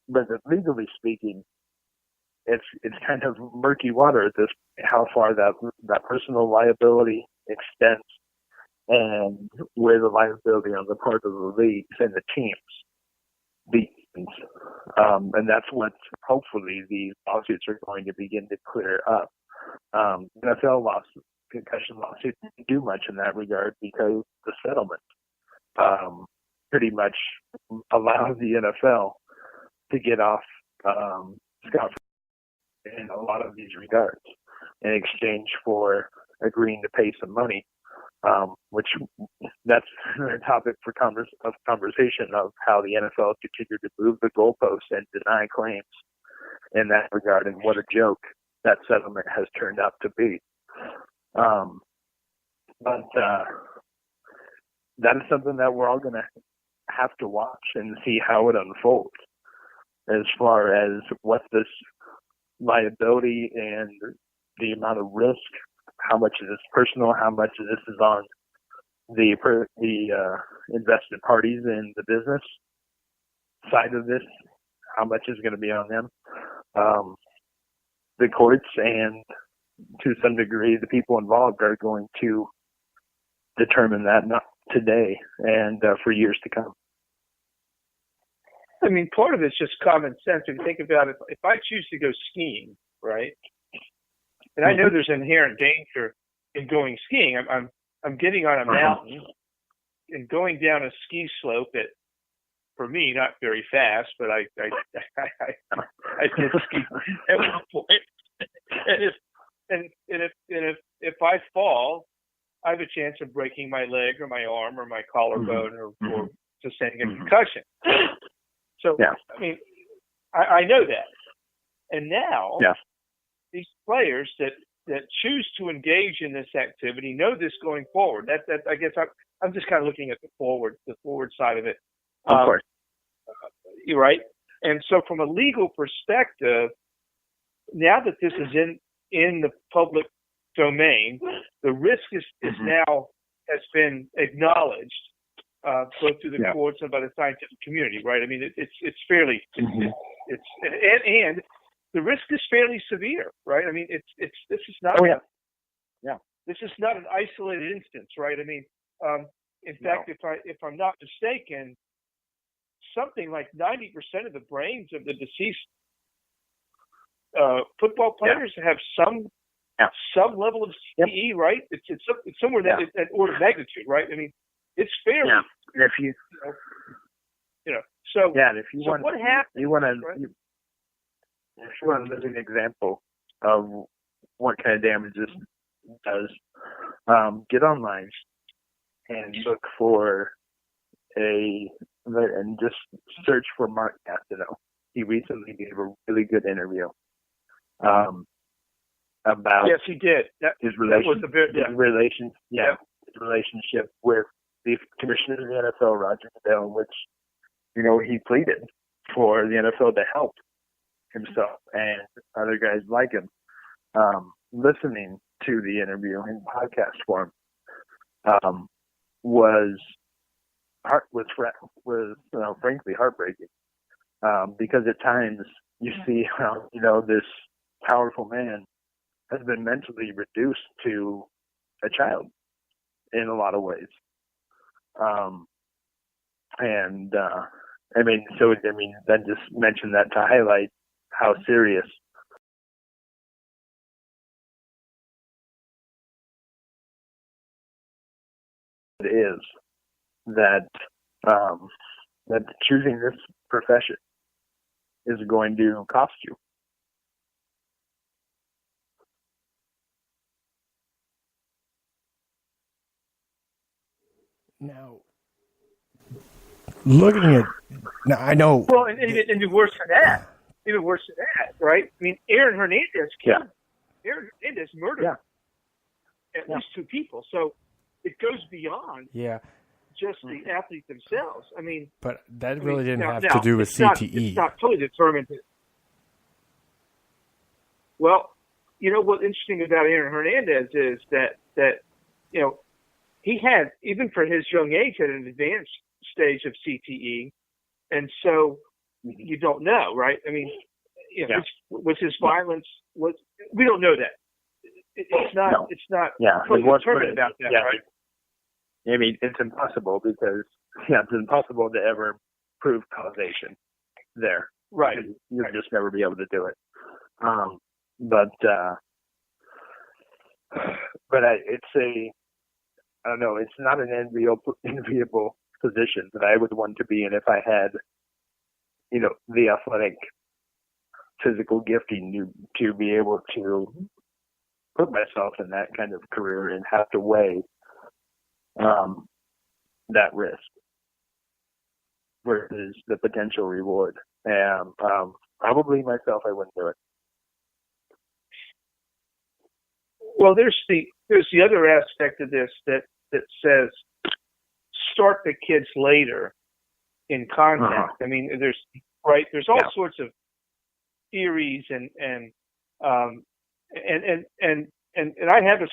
But legally speaking, it's kind of murky water at this, how far that personal liability extends and where the liability on the part of the leagues and the teams begins. And that's what hopefully these lawsuits are going to begin to clear up. NFL lawsuit, concussion lawsuit didn't do much in that regard because the settlement pretty much allows the NFL to get off scot-free in a lot of these regards in exchange for agreeing to pay some money, which that's a topic for conversation of how the NFL continued to move the goalposts and deny claims in that regard, and what a joke that settlement has turned out to be. But that is something that we're all going to have to watch and see how it unfolds as far as what this liability and the amount of risk, how much of this is personal, how much of this is on the invested parties in the business side of this, how much is going to be on them. The courts and to some degree the people involved are going to determine that, not today and for years to come. I mean, part of it's just common sense. If you think about it, if I choose to go skiing, right, and I know there's inherent danger in going skiing. I'm getting on a mountain and going down a ski slope that, for me, not very fast, but I did ski at one point. And if I fall, I have a chance of breaking my leg or my arm or my collarbone or sustaining a concussion. So, yeah. I mean, I know that. And now, these players that choose to engage in this activity know this going forward. That I guess I'm just kind of looking at the forward side of it. Of course. You're right. And so from a legal perspective, now that this is in the public domain, the risk is now has been acknowledged both through the courts and by the scientific community, right? I mean, it's fairly and the risk is fairly severe, right? I mean, this is not this is not an isolated instance, right? I mean, in fact, if I'm not mistaken, something like 90% of the brains of the deceased football players have some level of CTE, right? It's somewhere in that order of magnitude, right? I mean, it's fairly. Yeah. And if you, so and if you so want, what happens? If you want to give an example of what kind of damage this does, get online and look for and just search for Mark Gastineau. He recently gave a really good interview about yes, he did. His relationship with the commissioner of the NFL, Roger Goodell, which he pleaded for the NFL to help himself and other guys like him. Listening to the interview in podcast form was frankly heartbreaking because at times you see how this powerful man has been mentally reduced to a child in a lot of ways. Then just mention that to highlight how serious it is that choosing this profession is going to cost you. Now, looking at, I know. Well, and even worse than that, right? I mean, Aaron Hernandez murdered at least two people, so it goes beyond just the athletes themselves. I mean, but that really didn't have to do with CTE. It's not totally determined. Well, what's interesting about Aaron Hernandez is that he had, even for his young age, at an advanced stage of CTE, and so you don't know, right? I mean, was his violence? We don't know that. It's not. No. It's not. Yeah, determined about that, right? I mean, it's impossible because it's impossible to ever prove causation there. Right. You'll just never be able to do it. I don't know, it's not an enviable position that I would want to be in if I had, the athletic, physical gifting to be able to put myself in that kind of career and have to weigh that risk versus the potential reward. And probably myself, I wouldn't do it. Well, there's the other aspect of this that says start the kids later in contact. I mean, there's all sorts of theories and I have a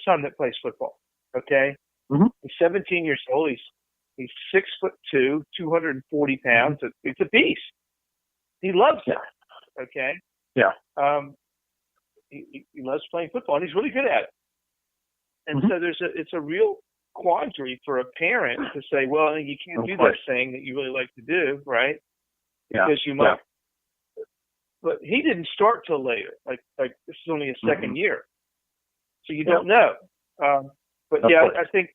son that plays football. Okay, he's 17 years old. He's 6'2", 240 pounds. It's a beast. He loves it. Okay. Yeah. He loves playing football, and he's really good at it. And so it's a real quandary for a parent to say, well, you can't do that thing that you really like to do, right? Yeah. Because you might. But he didn't start till later. Like this is only his second year, so you don't know. But I think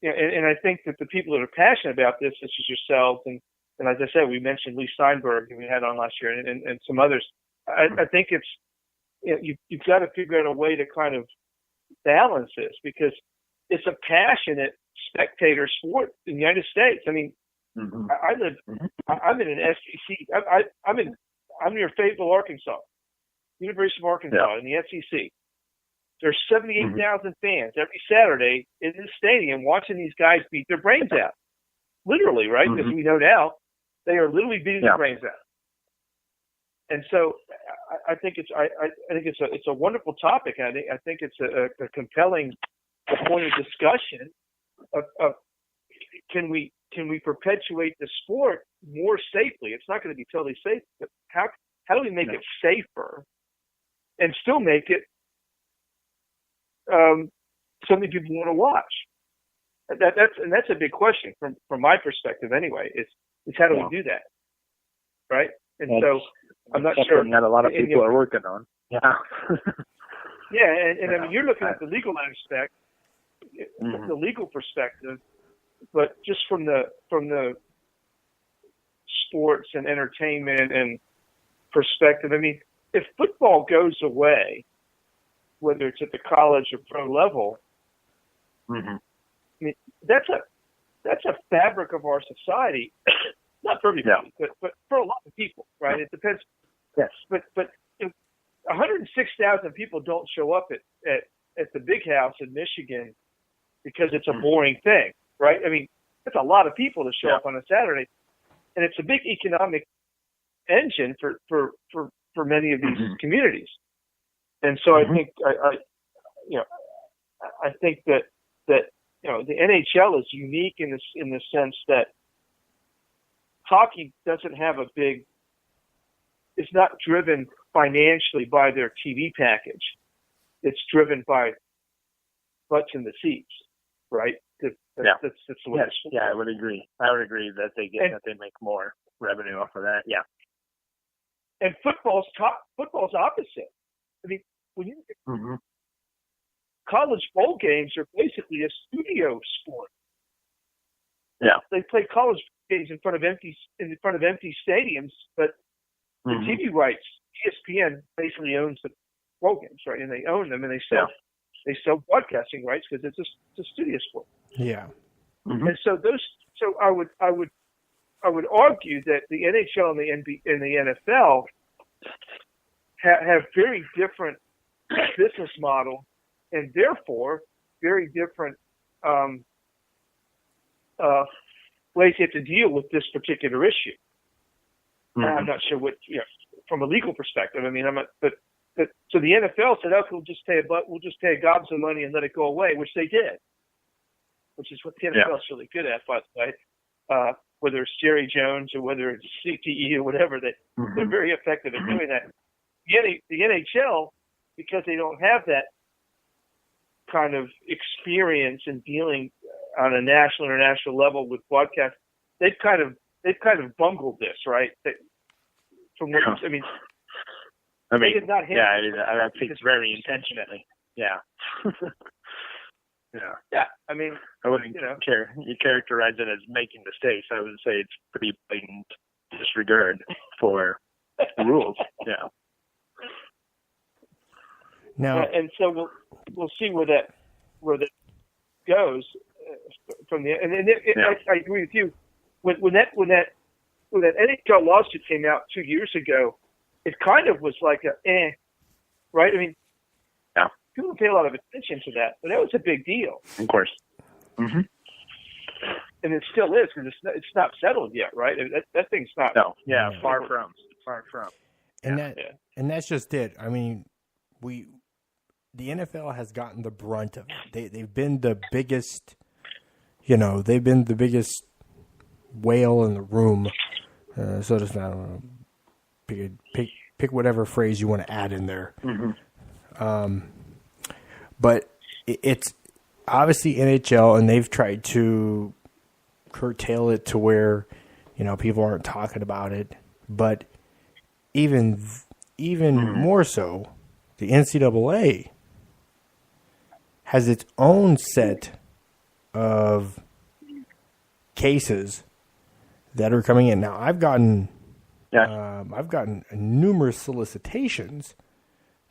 and I think that the people that are passionate about this, such as yourselves, and as I said, we mentioned Lee Steinberg, who we had on last year, and some others. I think it's you've got to figure out a way to kind of balance this, because it's a passionate spectator sport in the United States. I mean, I live. I'm in an SEC. I'm near Fayetteville, Arkansas, University of Arkansas, in the SEC. There's 78,000 fans every Saturday in the stadium watching these guys beat their brains out. Literally, right? Because we know now they are literally beating their brains out. And so I think it's a wonderful topic. I think it's a compelling point of discussion of can we perpetuate the sport more safely? It's not going to be totally safe, but how do we make it safer and still make it something people want to watch? That's a big question from my perspective anyway. Is how do we do that, right? And so I'm not sure that a lot of people are working on. Yeah. and I mean, you're looking at the legal aspect, the legal perspective, but just from the sports and entertainment and perspective. I mean, if football goes away, whether it's at the college or pro level, I mean, that's a fabric of our society. Not for everybody, but for a lot of people, right? It depends. Yes. But 106,000 people don't show up at the big house in Michigan because it's a boring thing, right? I mean, it's a lot of people to show up on a Saturday, and it's a big economic engine for many of these communities. And so I think I think that the NHL is unique in the sense that hockey doesn't have it's not driven financially by their TV package. It's driven by butts in the seats, right? That's the way it's yeah, I would agree. That they make more revenue off of that. Yeah. And football's opposite. I mean, when you college bowl games are basically a studio sport. Yeah. They play college games in front of empty stadiums, but the TV rights, ESPN basically owns the bowl games, right? And they own them, and they sell broadcasting rights because it's a studio sport. Yeah. And so I would argue that the NHL and the NFL have very different business model, and therefore very different ways you have to deal with this particular issue. I'm not sure what, from a legal perspective. I mean, but So the NFL said, "Okay, we'll just pay a gobs of money and let it go away," which they did. Which is what the NFL is really good at, by the way. Whether it's Jerry Jones or whether it's CTE or whatever, they're very effective at doing that. The NHL, because they don't have that kind of experience in dealing on a national, international level with broadcast, they've kind of bungled this, right? From what I mean, they did not hit. Yeah, I think it's very intentionally. Yeah. Yeah. I mean, I wouldn't you characterize it as making mistakes. I would say it's pretty blatant disregard for the rules. Yeah. Now, and so we'll see where that goes from the. I agree with you. When that NHL lawsuit came out 2 years ago, it kind of was like right? I mean, people don't pay a lot of attention to that, but that was a big deal. Of course. Mm-hmm. And it still is, because it's not settled yet, right? That thing's not. No. Yeah. Far from. And that's just it. I mean, the NFL has gotten the brunt of it. They've been the biggest. They've been the biggest whale in the room. So just I don't know. Pick whatever phrase you want to add in there. Mm-hmm. But it's obviously NHL, and they've tried to curtail it to where, people aren't talking about it. But even more so, the NCAA has its own set of cases that are coming in. Now, I've gotten numerous solicitations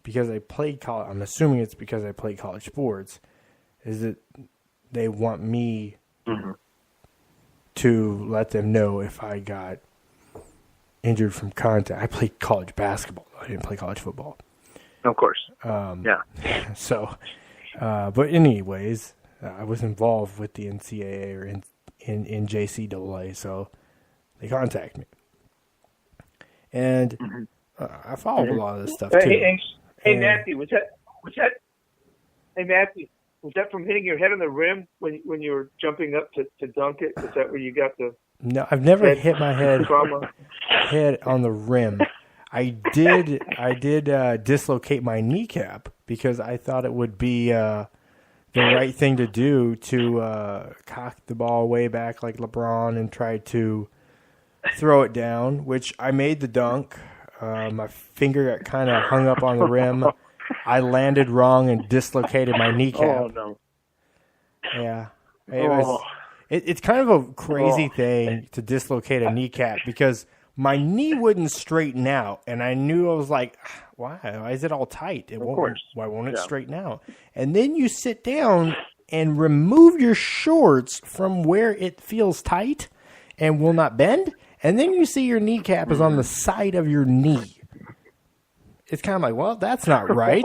because I played college. I'm assuming it's because I played college sports. Is that they want me to let them know if I got injured from contact. I played college basketball. I didn't play college football. Of course. So, but anyways, I was involved with the NCAA or in JCAA, so they contacted me. And I followed a lot of this stuff, too. Hey, Matthew, was that from hitting your head on the rim when you were jumping up to dunk it? Is that where you got the... No, I've never hit my head on the rim. I did dislocate my kneecap because I thought it would be the right thing to do to cock the ball way back like LeBron and try to throw it down, which I made the dunk. My finger got kind of hung up on the rim. I landed wrong and dislocated my kneecap. Oh, no. Yeah. It's kind of a crazy thing to dislocate a kneecap because my knee wouldn't straighten out, and I knew I was like, why is it all tight? Why won't it straighten out? And then you sit down and remove your shorts from where it feels tight and will not bend, and then you see your kneecap is on the side of your knee. It's kind of like, well, that's not right.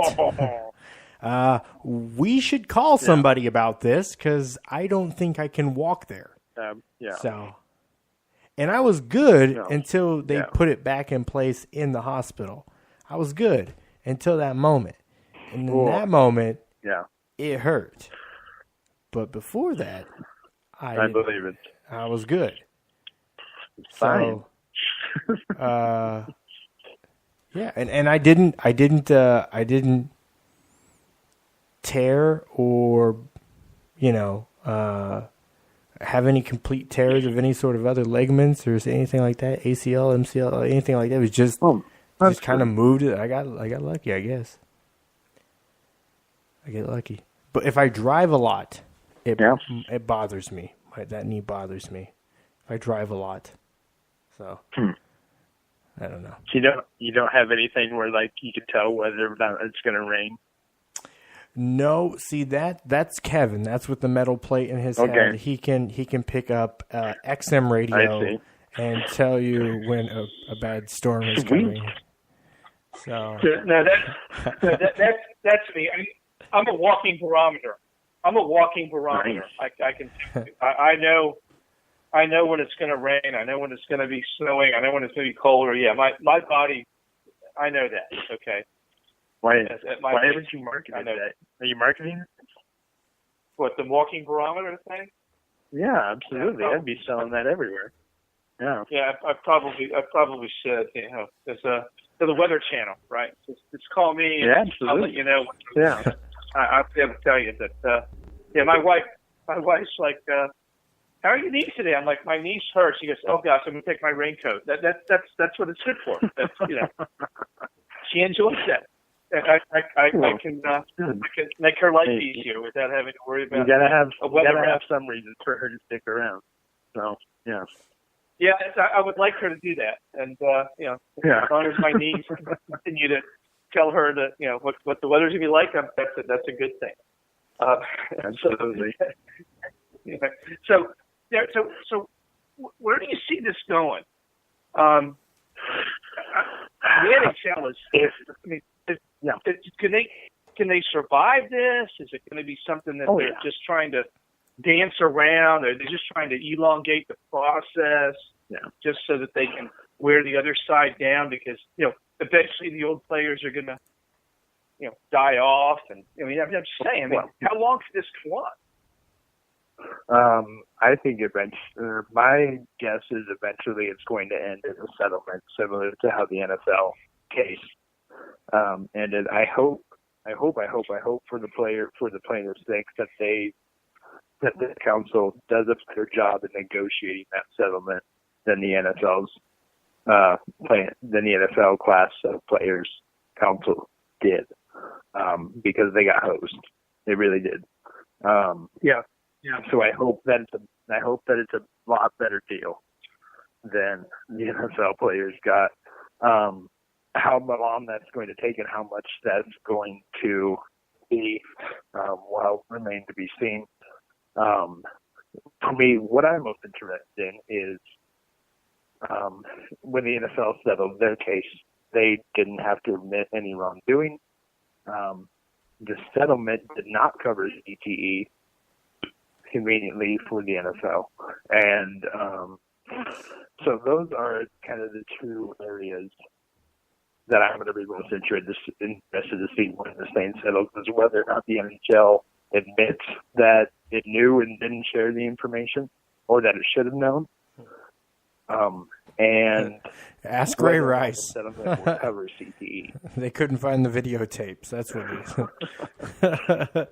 We should call somebody about this because I don't think I can walk there. So, and I was good until they put it back in place in the hospital. I was good until that moment. And in that moment, it hurt. But before that, I believe it. I was good. Fine. So, and I didn't tear or, have any complete tears of any sort of other ligaments or anything like that, ACL, MCL, anything like that. It was just kind of moved it. I got lucky, I guess. I get lucky. But if I drive a lot, it bothers me. That knee bothers me. If I drive a lot. So, I don't know. You don't have anything where you can tell whether or not it's going to rain? No, see that's Kevin. That's with the metal plate in his head. He can pick up XM radio and tell you when a bad storm is coming. So no, that's me. I'm a walking barometer. Nice. I know when it's going to rain. I know when it's going to be snowing. I know when it's going to be colder. Yeah, my body. I know that. Okay. Why Why haven't you marketed that? Are you marketing it? What, the walking barometer thing? Yeah, absolutely. I'd be selling that everywhere. Yeah. Yeah, I probably should. There's the Weather Channel, right? Just call me. Yeah, and absolutely. I'll let you know. Yeah. I'll be able to tell you that. My wife's like, how are your knees today? I'm like, my knees hurt. She goes, oh gosh, I'm gonna take my raincoat. That's what it's good for. She enjoys that. I can make her life easier without having to worry about. You gotta have some reason for her to stick around. So yeah. Yeah, I would like her to do that, and as long as my knees continue to tell her that what the weather's gonna be like, that's a good thing. Absolutely. So where do you see this going? The NHL can they survive this? Is it going to be something that they're just trying to dance around, or they're just trying to elongate the process just so that they can wear the other side down? Because eventually the old players are going to die off, and I'm just saying. How long could this go on? I think my guess is eventually it's going to end in a settlement similar to how the NFL case ended. I hope for the plaintiff's sake that the council does a better job in negotiating that settlement than the NFL class of players council did, because they got hosed. They really did. So I hope that it's a lot better deal than the NFL players got. How long that's going to take and how much that's going to be will remain to be seen. For me, what I'm most interested in is when the NFL settled their case, they didn't have to admit any wrongdoing. The settlement did not cover CTE conveniently for the NFL. And so those are kind of the two areas that I'm going to be most interested to see when this thing settles, is whether or not the NHL admits that it knew and didn't share the information, or that it should have known. And ask Ray Rice. Settlement will cover CTE. They couldn't find the videotapes. That's what it is.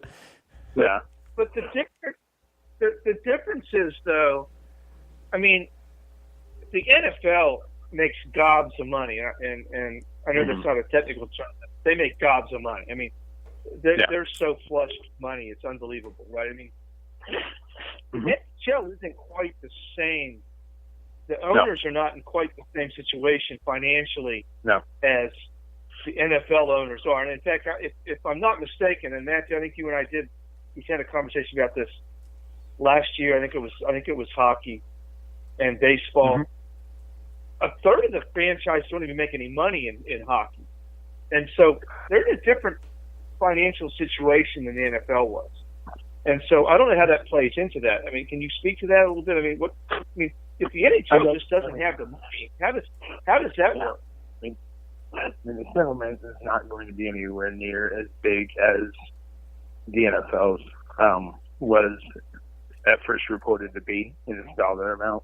Yeah. But the difference is, though, the NFL makes gobs of money, and I know that's not a technical term. They make gobs of money. They're so flush with money, it's unbelievable, right? The NHL isn't quite the same. The owners are not in quite the same situation financially as the NFL owners are. And in fact, if I'm not mistaken, and Matthew, I think you and I had a conversation about this last year. I think it was hockey and baseball. A third of the franchise don't even make any money in hockey, and so they're in a different financial situation than the NFL was. And so I don't know how that plays into that. Can you speak to that a little bit? If the NHL just doesn't have the money, how does that work? The settlement is not going to be anywhere near as big as the NFL's was at first reported to be in its dollar amount.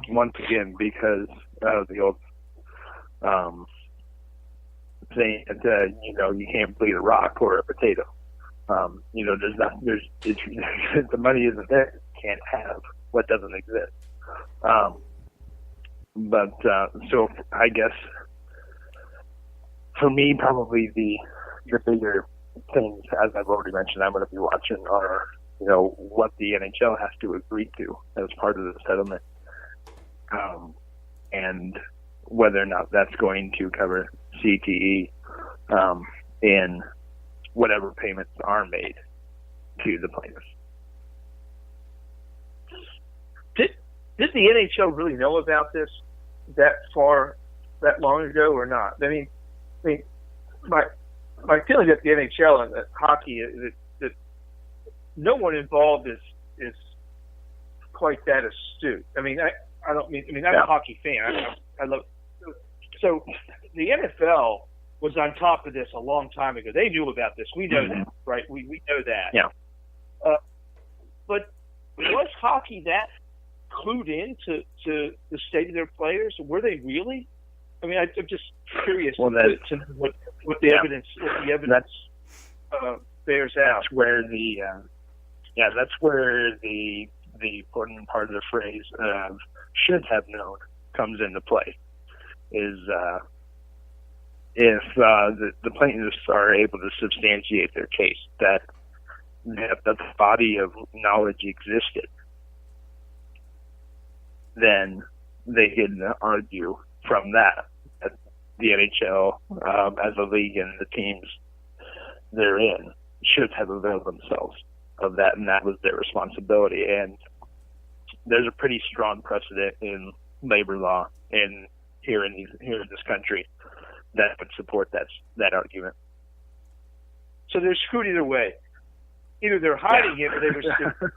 Once again, because of the old saying that you can't bleed a rock or a potato. The money isn't there. You can't have what doesn't exist. So I guess for me, probably the bigger things, as I've already mentioned, I'm going to be watching are what the NHL has to agree to as part of the settlement, and whether or not that's going to cover CTE in whatever payments are made to the plaintiffs. Did the NHL really know about this that long ago or not? My feeling that the NHL and that hockey is that no one involved is quite that astute. I'm a hockey fan. I love it. So the NFL was on top of this a long time ago. They knew about this. We know that, right? We know that. Yeah. But was hockey that clued in to the state of their players? Were they really? I mean, I'm just curious to know what the evidence bears out. That's where the important part of the phrase "should have known" comes into play. Is if the plaintiffs are able to substantiate their case that the body of knowledge existed, then they can argue from that the NHL, as a league and the teams therein, should have availed themselves of that, and that was their responsibility. And there's a pretty strong precedent in labor law and here in this country that would support that argument. So they're screwed either way. Either they're hiding it, or they were stupid.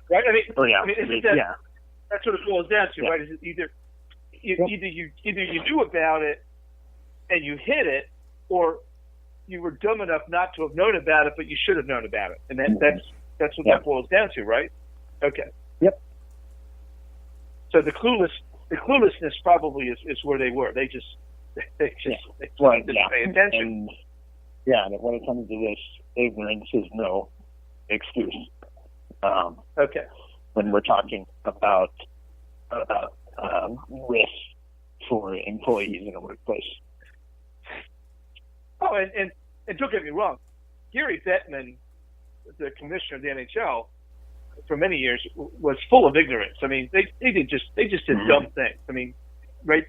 Right? I mean, that's what it boils down to, right? Is it either you knew about it and you hid it, or you were dumb enough not to have known about it, but you should have known about it, and that's what that boils down to, right? Okay. Yep. So the cluelessness probably is where they were. They just didn't pay attention. And when it comes to this, ignorance is no excuse. Okay. When we're talking about risk for employees in a workplace. Oh, and don't get me wrong, Gary Bettman, the commissioner of the NHL, for many years was full of ignorance. I mean, they just did dumb things. I mean, right?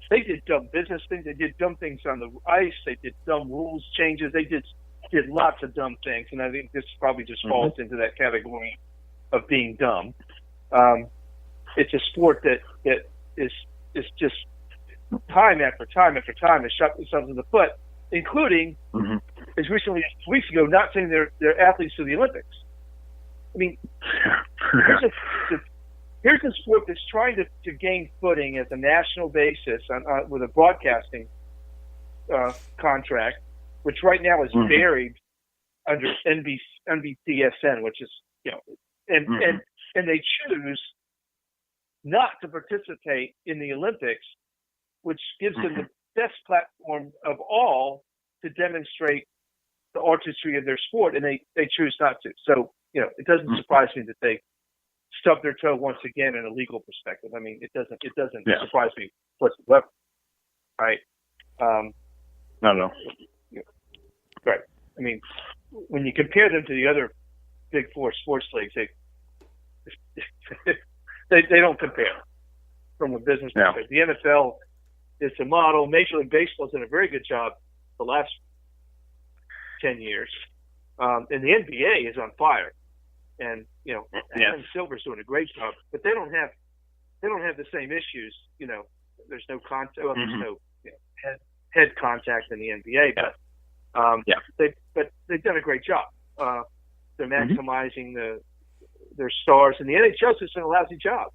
They did dumb business things. They did dumb things on the ice. They did dumb rules changes. They did lots of dumb things, and I think this probably just falls into that category of being dumb. It's a sport that is just time after time after time has shot themselves in the foot, including as recently as 2 weeks ago, not sending their athletes to the Olympics. I mean, here's a sport that's trying to gain footing as a national basis with a broadcasting contract, which right now is buried under NBCSN, which is, and they choose not to participate in the Olympics, which gives them the best platform of all to demonstrate the artistry of their sport, and they choose not to. So, it doesn't surprise me that they stub their toe once again in a legal perspective. I mean, it doesn't surprise me whatsoever. Right? No. Right. I mean, when you compare them to the other Big Four sports leagues, they don't compare from a business perspective. The NFL is a model. Major League Baseball has done a very good job the last 10 years, and the NBA is on fire. And Adam Silver's doing a great job, but they don't have the same issues. There's no contact. Well, there's no head contact in the NBA, but they've done a great job. They're maximizing their stars, and the NHL's just done a lousy job.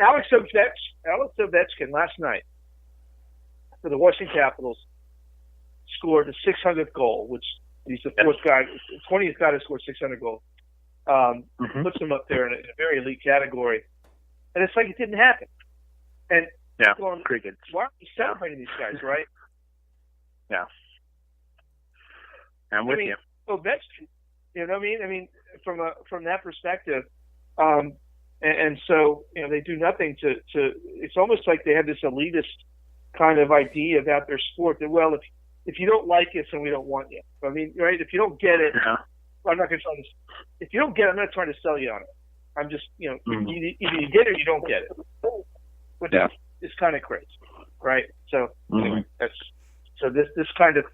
Alex Ovechkin last night for the Washington Capitals scored the 600th goal, which he's the 20th guy to score 600 goals. Puts him up there in a very elite category, and it's like it didn't happen. And crickets. Why aren't we celebrating these guys, right? Yeah, I'm with you. Ovechkin, you know what I mean? I mean, from that perspective, and so they do nothing to. It's almost like they have this elitist kind of idea about their sport that, well, if you don't like it, then we don't want you. I mean, right? If you don't get it. I'm not going to try to. If you don't get it, I'm not trying to sell you on it. I'm just, either you get it or you don't get it, which is kind of crazy, right? So anyway, this kind of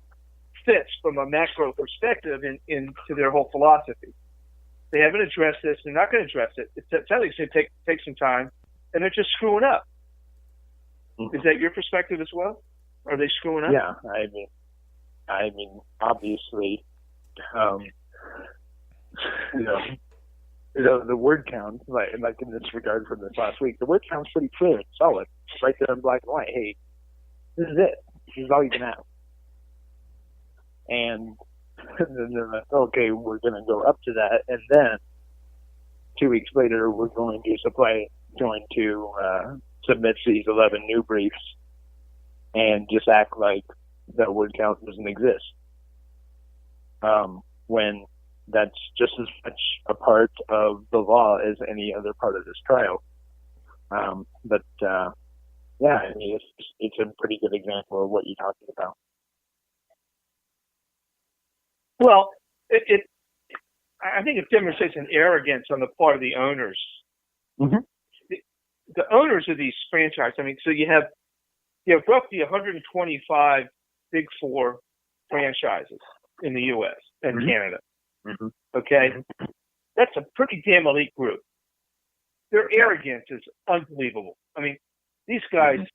fits from a macro perspective into their whole philosophy. They haven't addressed this. They're not going to address it. It sounds like it's going to take some time, and they're just screwing up. Is that your perspective as well? Are they screwing up? Yeah, I mean, obviously. The word count, like in this regard from this last week, the word count's pretty clear and solid. It's right there in black and white. Hey, this is it. This is all you can have. And then they're like, okay, we're going to go up to that, and then 2 weeks later, we're going to submit these 11 new briefs and just act like the word count doesn't exist. When that's just as much a part of the law as any other part of this trial. Yeah, I mean, it's a pretty good example of what you're talking about. Well, I think it demonstrates an arrogance on the part of the owners. Mm-hmm. The owners of these franchises. I mean, so you have roughly 125 Big Four franchises in the U.S. and mm-hmm. Canada. Mm-hmm. Okay, that's a pretty damn elite group. Their arrogance is unbelievable. I mean, these guys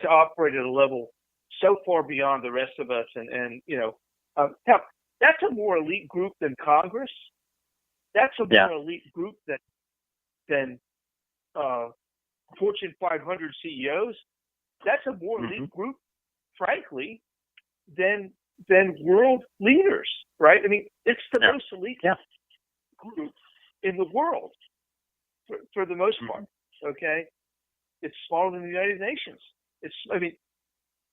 operate at a level so far beyond the rest of us, and hell, that's a more elite group than Congress. That's a more elite group than Fortune 500 CEOs. That's a more elite group, frankly, than world leaders, right? I mean, it's the most elite group in the world for the most part. Okay, it's smaller than the United Nations.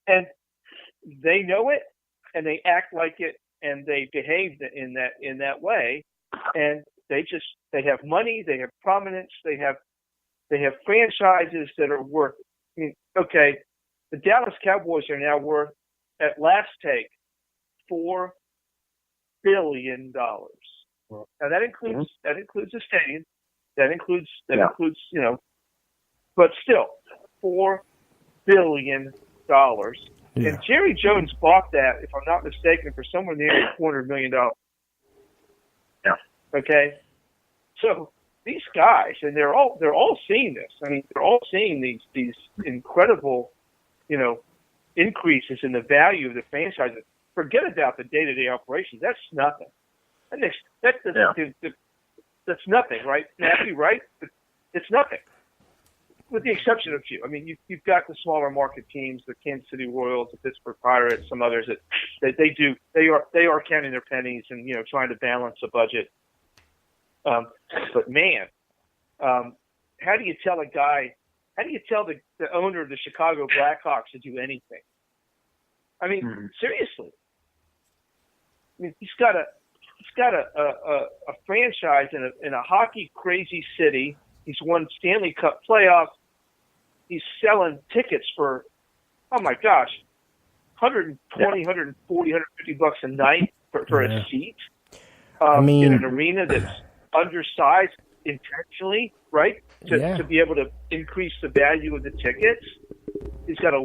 And they know it, and they act like it, and they behave in that way, and they have money, they have prominence, they have franchises that are worth. I mean, okay, the Dallas Cowboys are now worth, at last take, $4 billion. Now that includes the stadium, that includes but still, $4 billion. Yeah. And Jerry Jones bought that, if I'm not mistaken, for somewhere near $400 million. Yeah. Okay. So these guys, and they're all seeing this. I mean, they're all seeing these incredible, increases in the value of the franchises. Forget about the day-to-day operations. That's nothing. That's nothing, right? Matthew, right? It's nothing. With the exception of a few. I mean, you've got the smaller market teams, the Kansas City Royals, the Pittsburgh Pirates, some others that they are counting their pennies and trying to balance a budget. But man, how do you tell the owner of the Chicago Blackhawks to do anything? I mean, seriously. I mean, he's got a franchise in a hockey crazy city. He's won Stanley Cup playoffs. He's selling tickets for, oh my gosh, $120, $140, $150 a night for a seat. In an arena that's undersized intentionally, right? To be able to increase the value of the tickets. He's got he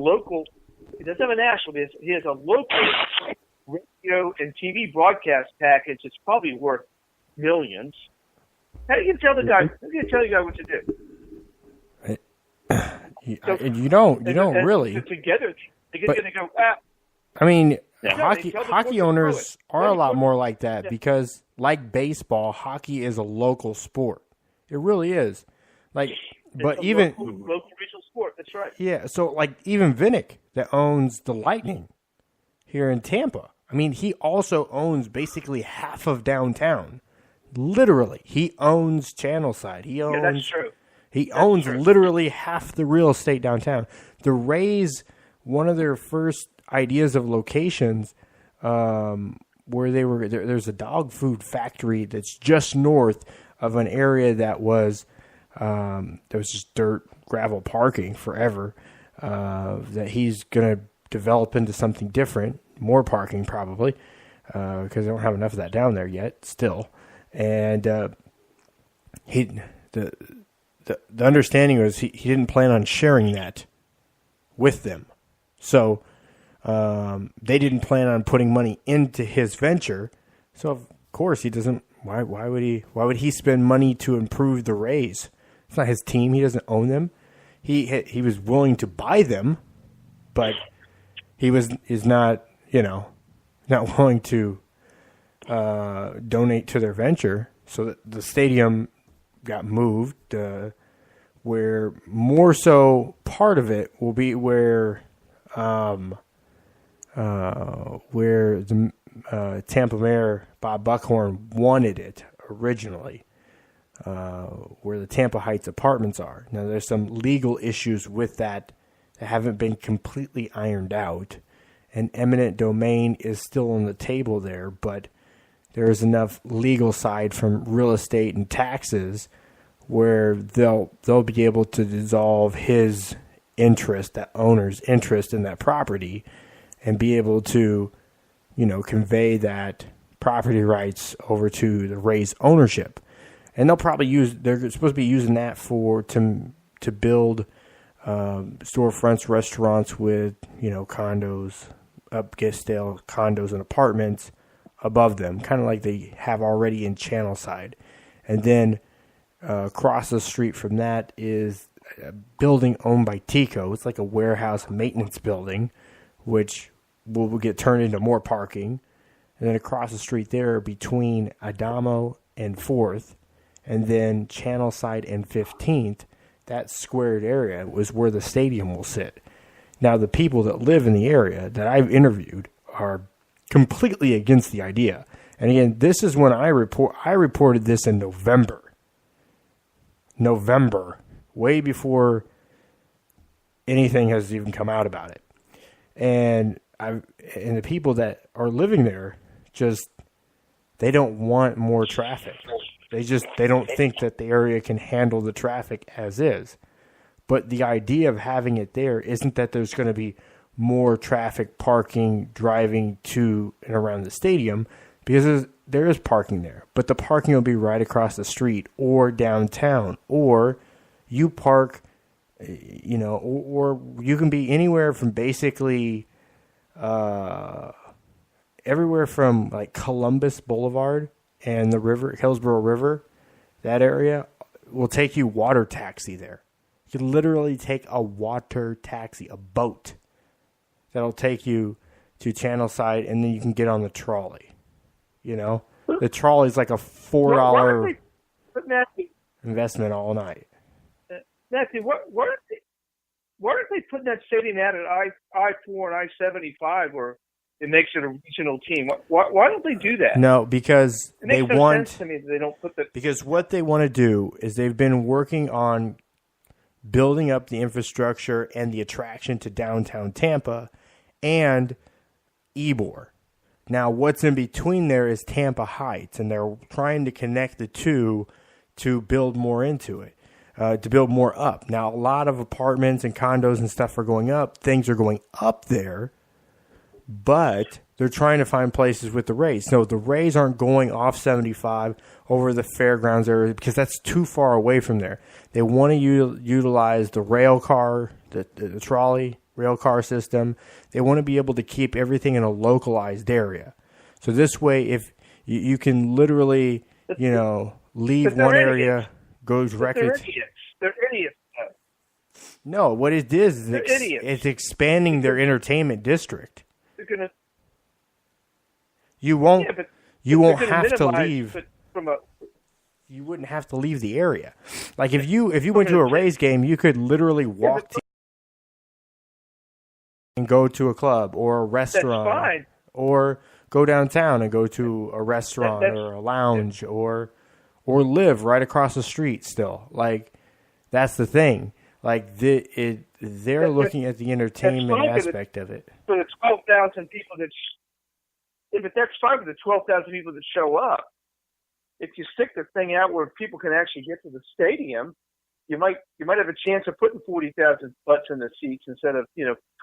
doesn't have a national, he has a local radio and TV broadcast package that's probably worth millions. How do you tell the guy? How do you tell the guy what to do? You don't really. Together, they go. I mean, hockey owners are a lot more like that because, like baseball, hockey is a local sport. It really is. But even local regional sport. That's right. Yeah. So, even Vinnick that owns the Lightning here in Tampa. I mean, he also owns basically half of downtown. Literally, he owns Channelside. He owns. That's true. Owns literally half the real estate downtown. The Rays, one of their first ideas of locations, where there's a dog food factory that's just north of an area that was just dirt gravel parking forever. That he's gonna develop into something different, more parking probably, because they don't have enough of that down there yet. Still. And the understanding was he didn't plan on sharing that with them, so they didn't plan on putting money into his venture. So of course he doesn't. Why would he spend money to improve the Rays? It's not his team. He doesn't own them. He was willing to buy them, but is not not willing to donate to their venture. So that the stadium got moved, where more so part of it will be where where the Tampa Mayor Bob Buckhorn wanted it originally, where the Tampa Heights apartments are. Now, there's some legal issues with that haven't been completely ironed out, and eminent domain is still on the table there, but there is enough legal side from real estate and taxes where they'll be able to dissolve his interest, that owner's interest in that property, and be able to, convey that property rights over to the Rays ownership. And they're supposed to be using that to build storefronts, restaurants with, condos, upscale condos and apartments above them, kind of like they have already in Channelside. And then across the street from that is a building owned by Tico. It's like a warehouse maintenance building, which will get turned into more parking. And then across the street there between Adamo and 4th, and then Channelside and 15th, that squared area was where the stadium will sit. Now, the people that live in the area that I've interviewed are completely against the idea. And again, this is when I reported this in November, way before anything has even come out about it. And the people that are living there they don't want more traffic. They don't think that the area can handle the traffic as is. But the idea of having it there isn't that there's going to be more traffic parking, driving to and around the stadium, because there is parking there. But the parking will be right across the street or downtown, or you park, or you can be anywhere from basically everywhere from like Columbus Boulevard and the river, Hillsborough River, that area will take you water taxi there. You can literally take a water taxi, a boat that'll take you to Channelside, and then you can get on the trolley. The trolley is like a $4 investment all night. Matthew, why aren't they putting that stadium out at I-4 and I-75 where it makes it a regional team? Why don't they do that? No, because it makes no sense to me that they don't put the. Because what they want to do is they've been working on building up the infrastructure and the attraction to downtown Tampa and Ybor. Now, what's in between there is Tampa Heights, and they're trying to connect the two to build more into it, to build more up. Now, a lot of apartments and condos and stuff are going up. Things are going up there, but they're trying to find places with the Rays. No, the Rays aren't going off 75 over the fairgrounds area because that's too far away from there. They want to utilize the rail car, the trolley rail car system. They want to be able to keep everything in a localized area. So this way, if you can literally, leave one area, go directly. They're idiots. No, what it is it's expanding their entertainment district. They're gonna. You won't. Yeah, but you won't have to leave. You wouldn't have to leave the area. Like if you went to a Rays game, you could literally walk and go to a club or a restaurant, that's fine. Or go downtown and go to a restaurant or a lounge, or live right across the street. Still, like that's the thing. Like they're looking at the entertainment aspect of it. For the 12,000 people but that's fine for the 12,000 people that show up. If you stick the thing out where people can actually get to the stadium, you might have a chance of putting 40,000 butts in the seats instead of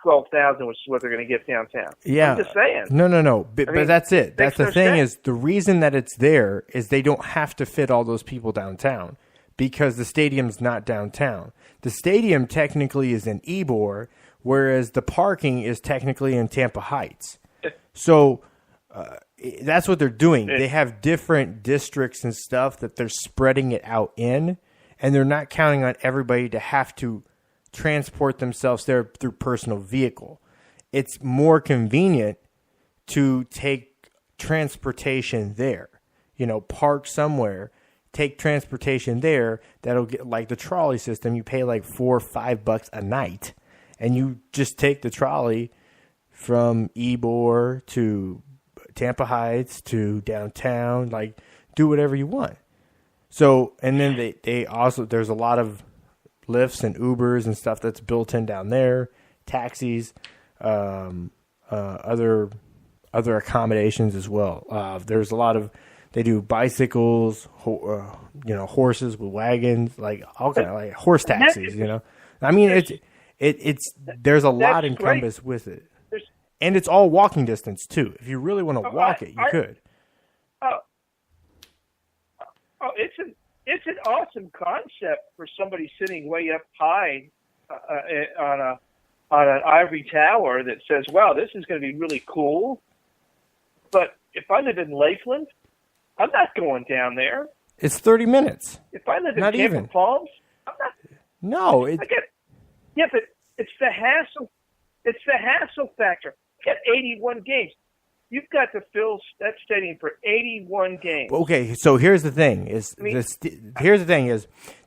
12,000, which is what they're going to get downtown. Yeah, I'm just saying. No. But that's it. That's the thing is the reason that it's there is they don't have to fit all those people downtown because the stadium's not downtown. The stadium technically is in Ybor, whereas the parking is technically in Tampa Heights. So that's what they're doing. They have different districts and stuff that they're spreading it out in, and they're not counting on everybody to have to transport themselves there through personal vehicle. It's more convenient to take transportation there. Park somewhere, take transportation there. That'll get like the trolley system. You pay like $4 or $5 a night, and you just take the trolley from Ybor to Tampa Heights to downtown, like do whatever you want. So, and then they also, there's a lot of Lyfts and Ubers and stuff that's built in down there, taxis, other accommodations as well. There's a lot of, they do bicycles, horses with wagons, like all kind of like horse taxis, I mean, it's there's a lot encompassed with it. And it's all walking distance too. If you really want to walk it, you could. It's an awesome concept for somebody sitting way up high on an ivory tower that says, "Wow, this is going to be really cool." But if I live in Lakeland, I'm not going down there. It's 30 minutes. If I live in Tampa Palms, I'm not. No, but it's the hassle. It's the hassle factor. You got 81 games. You've got to fill that stadium for 81 games. Okay, so here's the thing: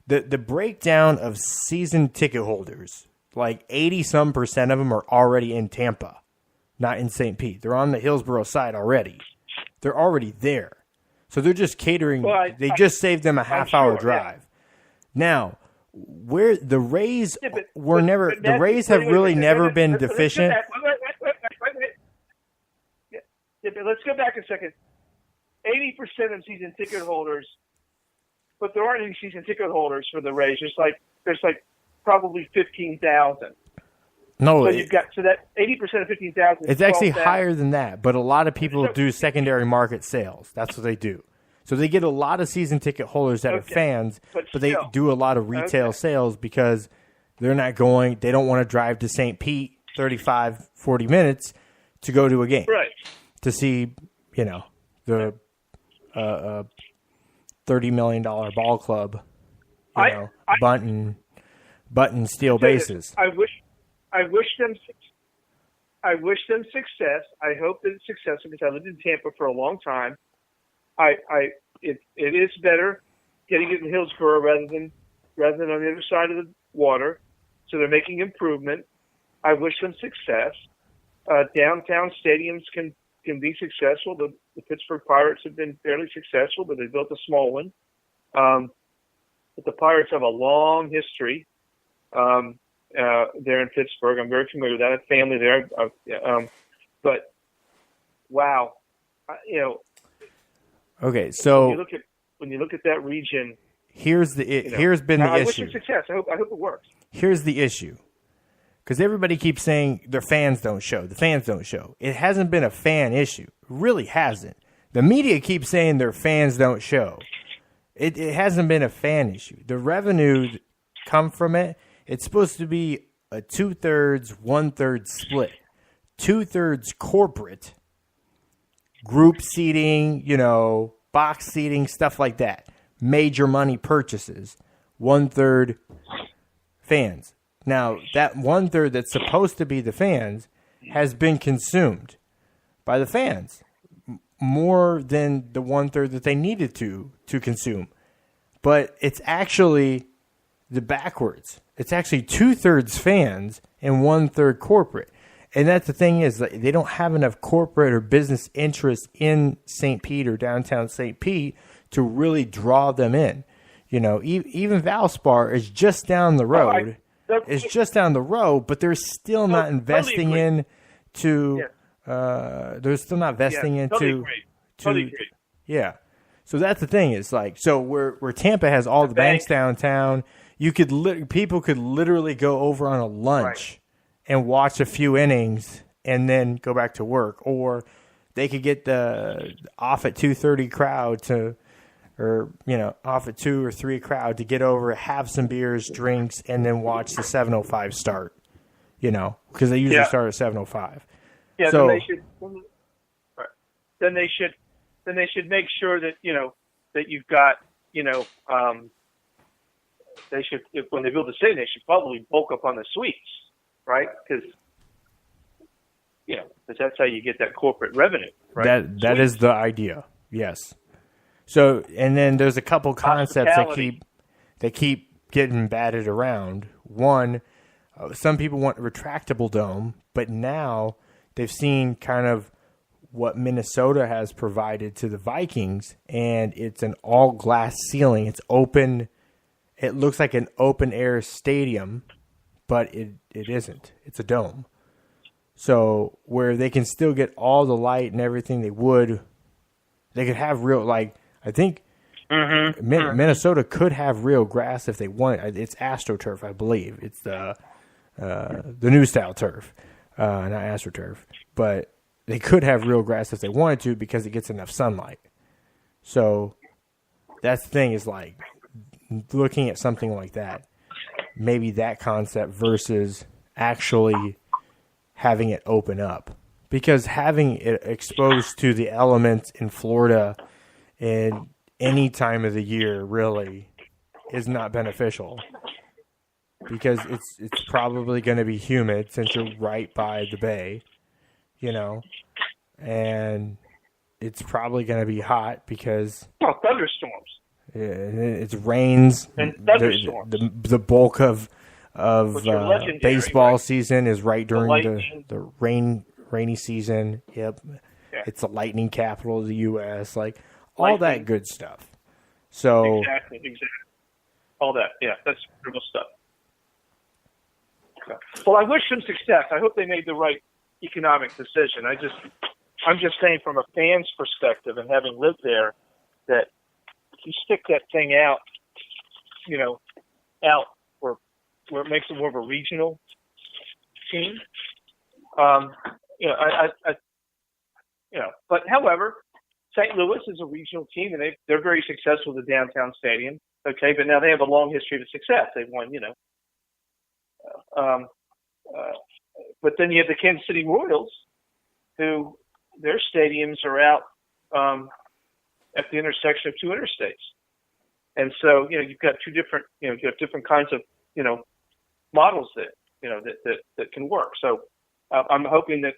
the breakdown of season ticket holders. Like 80% of them are already in Tampa, not in St. Pete. They're on the Hillsborough side already. They're already there, so they're just catering. Well, they just saved them a half-hour drive. Yeah. Now, where the Rays were never, the Rays have really never been deficient. But let's go back a second. 80% of season ticket holders, but there aren't any season ticket holders for the Rays. There's like probably 15,000. No, so you've got that 80% of 15,000. It's actually higher than that, but a lot of people do secondary market sales. That's what they do. So they get a lot of season ticket holders that are fans, but they do a lot of retail sales because they're not going. They don't want to drive to St. Pete 35, 40 minutes to go to a game. Right. To see, the $30 million ball club, button steel bases. I wish them success. I hope that it's successful because I lived in Tampa for a long time. It is better getting it in Hillsborough rather than on the other side of the water. So they're making improvement. I wish them success. Downtown stadiums can be successful. The Pittsburgh Pirates have been fairly successful, but they built a small one. But the Pirates have a long history there in Pittsburgh. I'm very familiar with that. I have family there. But wow, Okay, so when you look at that region, here's been the I issue. I wish it success. I hope it works. Here's the issue. Because everybody keeps saying their fans don't show. The fans don't show. It hasn't been a fan issue. It really hasn't. The media keeps saying their fans don't show. It hasn't been a fan issue. The revenue come from it. It's supposed to be a 2/3, 1/3 split. 2/3 corporate, group seating, box seating, stuff like that. Major money purchases. 1/3 fans. Now, that 1/3 that's supposed to be the fans has been consumed by the fans more than the 1/3 that they needed to consume. But it's actually the backwards. It's actually 2/3 fans and 1/3 corporate. And that's the thing is that they don't have enough corporate or business interest in St. Pete or downtown St. Pete to really draw them in. Even Valspar is just down the road. It's just down the road, but they're still not investing into. They're still not investing into. Totally agree. Yeah, so that's the thing. It's like where Tampa has all the banks downtown. People could literally go over on a lunch and watch a few innings and then go back to work, or they could get the off at 2:30 crowd off at 2 or 3 crowd to get over, have some beers, drinks, and then watch the 7:05 start. Because they usually start at 7:05. Yeah, so then they should make sure that that you've got they should when they build the stadium they should probably bulk up on the suites, right? Because that's how you get that corporate revenue. Right? That is the idea. Yes. So, and then there's a couple concepts that keep getting batted around. One, some people want a retractable dome, but now they've seen kind of what Minnesota has provided to the Vikings, and it's an all glass ceiling. It's open. It looks like an open air stadium, but it isn't. It's a dome. So where they can still get all the light and everything they could have real, like, I think Minnesota could have real grass if they wanted. It's AstroTurf, I believe. It's the new style turf, not AstroTurf. But they could have real grass if they wanted to because it gets enough sunlight. So that's the thing, is like looking at something like that, maybe that concept versus actually having it open up. Because having it exposed to the elements in Florida in any time of the year really is not beneficial. Because it's probably going to be humid since you're right by the bay, and it's probably going to be hot because thunderstorms. It rains. And thunderstorms. The bulk of baseball season is right during the rainy season. Yep. Yeah. It's the lightning capital of the U.S. Like all that good stuff. So exactly. All that. Yeah, that's real stuff. Well, I wish them success. I hope they made the right economic decision. I'm just saying from a fan's perspective, and having lived there, that if you stick that thing out where it makes it more of a regional team, but however, St. Louis is a regional team, and they're very successful with the downtown stadium. Okay, but now they have a long history of success. They've won, but then you have the Kansas City Royals, who their stadiums are out at the intersection of two interstates, and so you've got two different you have different kinds of models that can work. So I'm hoping that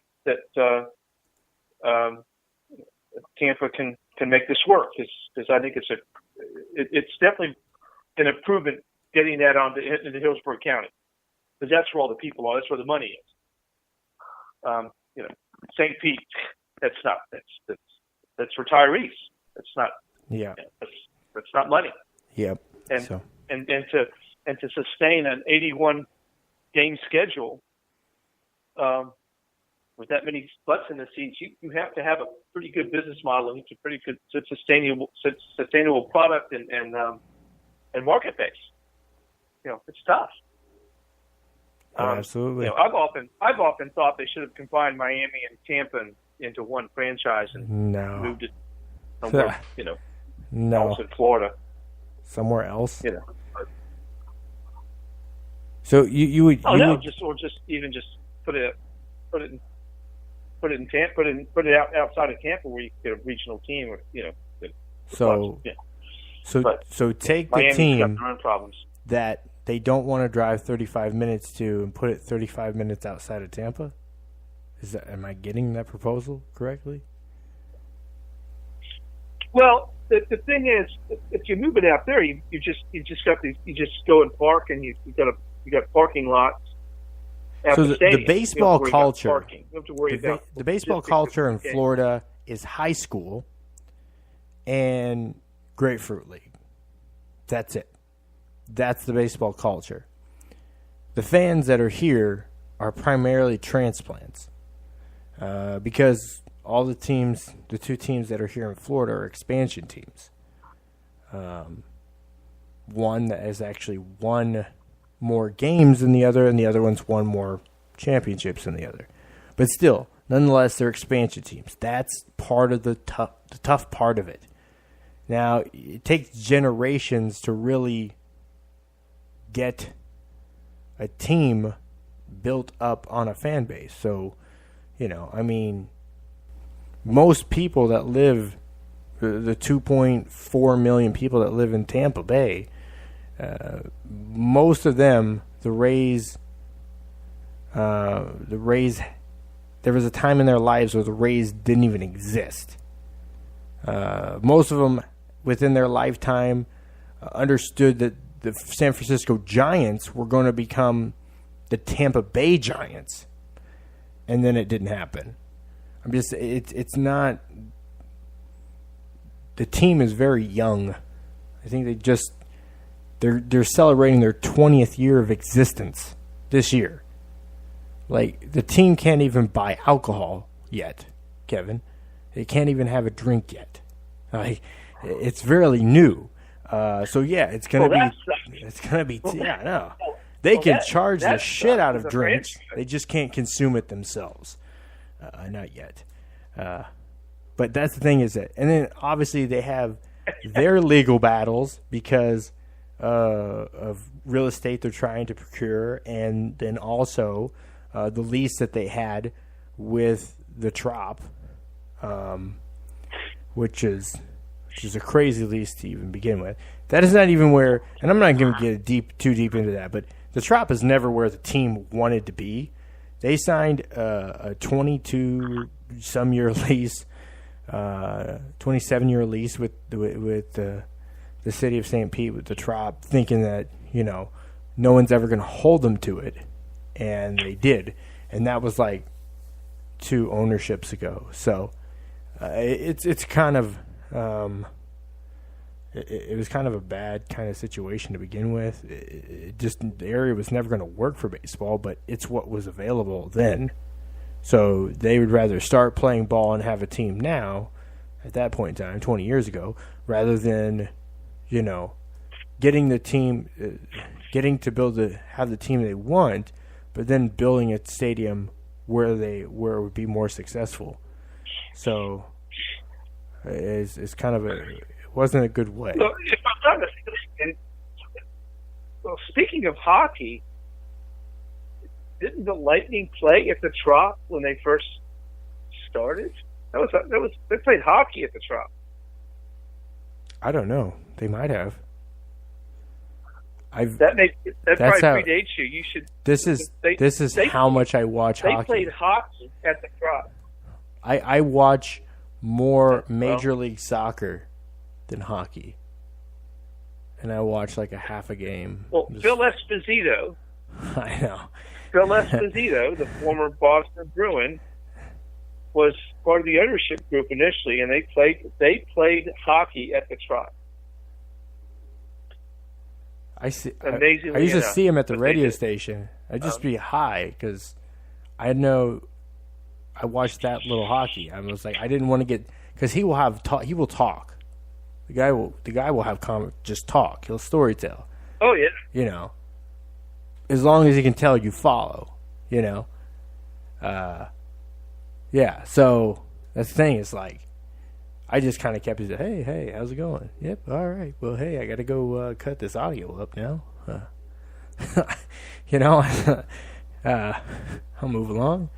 Tampa can make this work, because I think it's definitely an improvement getting that into Hillsborough County, because that's where all the people are. That's where the money is. St. Pete, that's retirees. That's not. Yeah. That's not money. Yep. And to sustain an 81 game schedule with that many butts in the seats, you have to have a pretty good business model, and it's a pretty good sustainable product and market base. It's tough. Absolutely. I've often thought they should have combined Miami and Tampa into one franchise and moved it somewhere, else in Florida. Somewhere else. So you would just put it in Tampa, put it outside of Tampa where you can get a regional team, or So take the Miami's team got their own problems that they don't want to drive 35 minutes to and put it 35 minutes outside of Tampa. Am I getting that proposal correctly? Well, the thing is, if you move it out there, you just go and park, and you got parking lots. So the baseball culture, the baseball culture in Florida is high school and Grapefruit League. That's it. That's the baseball culture. The fans that are here are primarily transplants, because all the two teams that are here in Florida are expansion teams. One that has actually won more games than the other, and the other one's won more championships than the other. But still, nonetheless, they're expansion teams. That's part of the tough part of it. Now, it takes generations to really get a team built up on a fan base. So, most people that live, the 2.4 million people that live in Tampa Bay, most of them, the Rays, there was a time in their lives where the Rays didn't even exist. Most of them, within their lifetime, understood that the San Francisco Giants were going to become the Tampa Bay Giants. and then it didn't happen. It's not. The team is very young. I think they're celebrating their 20th year of existence this year. Like, the team can't even buy alcohol yet, Kevin. They can't even have a drink yet. Like, it's fairly new. So yeah, it's gonna be. Yeah, no. They can charge the shit out of drinks. They just can't consume it themselves. Not yet. But that's the thing is that, and then obviously they have their legal battles because of real estate they're trying to procure, and then also the lease that they had with the Trop, which is a crazy lease to even begin with. That is not even where, and I'm not going to get too deep into that, but the Trop is never where the team wanted to be. They signed a 22-some-year lease, 27-year lease with the city of St. Pete, with the Trop, thinking that, no one's ever going to hold them to it. And they did. And that was like 2 ownerships ago. So it's kind of it was kind of a bad kind of situation to begin with. The area was never going to work for baseball, but it's what was available then. So they would rather start playing ball and have a team now, at that point in time, 20 years ago, rather than, getting the team, getting to have the team they want, but then building a stadium where it would be more successful. So it's kind of it wasn't a good way. Well, if I'm not mistaken, speaking of hockey, didn't the Lightning play at the Trop when they first started? They played hockey at the Trop. I don't know. They might have. That probably predates you. You should. This is how much I watch hockey. They played hockey at the Trop. I watch more Major League Soccer than hockey, and I watch like a half a game. Well, Phil Esposito. I know. Phil Esposito, the former Boston Bruin, was part of the ownership group initially, and they played hockey at the Trop. I see. Amazingly I used to enough, see him at the radio station. I'd just be high because I know I watched that little hockey. I was like, I didn't want to get, because he will talk. The guy will have just talk. He'll storytell. Oh yeah. As long as he can tell you follow. Yeah. So that's the thing. It's like, I just kind of kept it. Hey, how's it going? Yep, all right. Well, hey, I got to go cut this audio up now. I'll move along.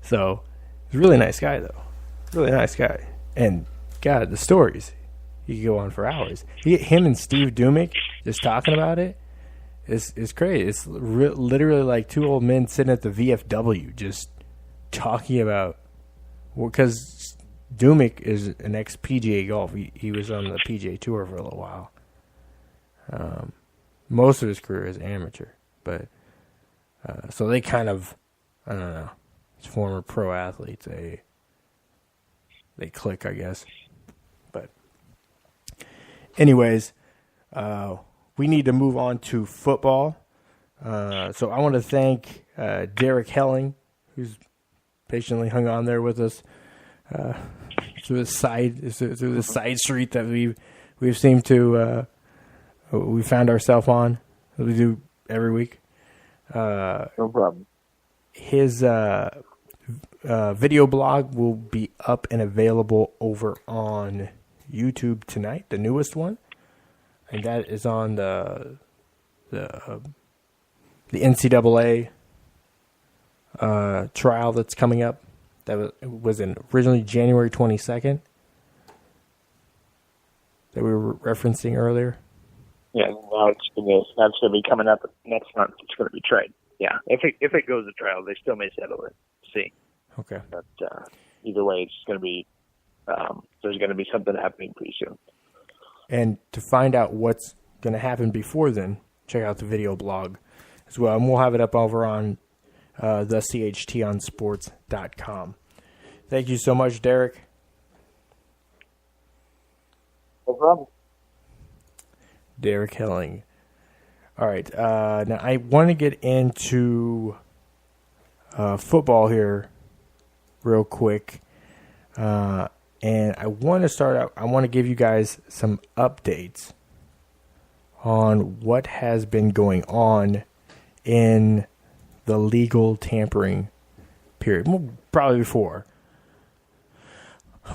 So, he's a really nice guy, though. Really nice guy. And, God, the stories. You could go on for hours. Him and Steve Dumick just talking about it is crazy. It's literally like 2 old men sitting at the VFW just talking about, because Dumick is an ex-PGA golf. He was on the PGA Tour for a little while. Most of his career is amateur. But, so they kind of, I don't know, as former pro athletes, they click, I guess. But anyways, we need to move on to football. So I want to thank Derek Helling, who's patiently hung on there with us through the side street that we've seemed to we found ourselves on, that we do every week. No problem. His video blog will be up and available over on YouTube tonight, the newest one, and that is on the NCAA trial that's coming up. That was originally January 22nd that we were referencing earlier. Yeah, now that's gonna be coming up next month. It's gonna be tried. Yeah, if it goes to trial, they still may settle it. See. Okay. But either way, it's gonna be there's gonna be something happening pretty soon. And to find out what's gonna happen before then, check out the video blog as well, and we'll have it up over on the chtonsports.com. Thank you so much, Derek. No problem. Derek Helling. All right. Now, I want to get into football here real quick. And I want to start out, I want to give you guys some updates on what has been going on in the legal tampering period. Well, probably before.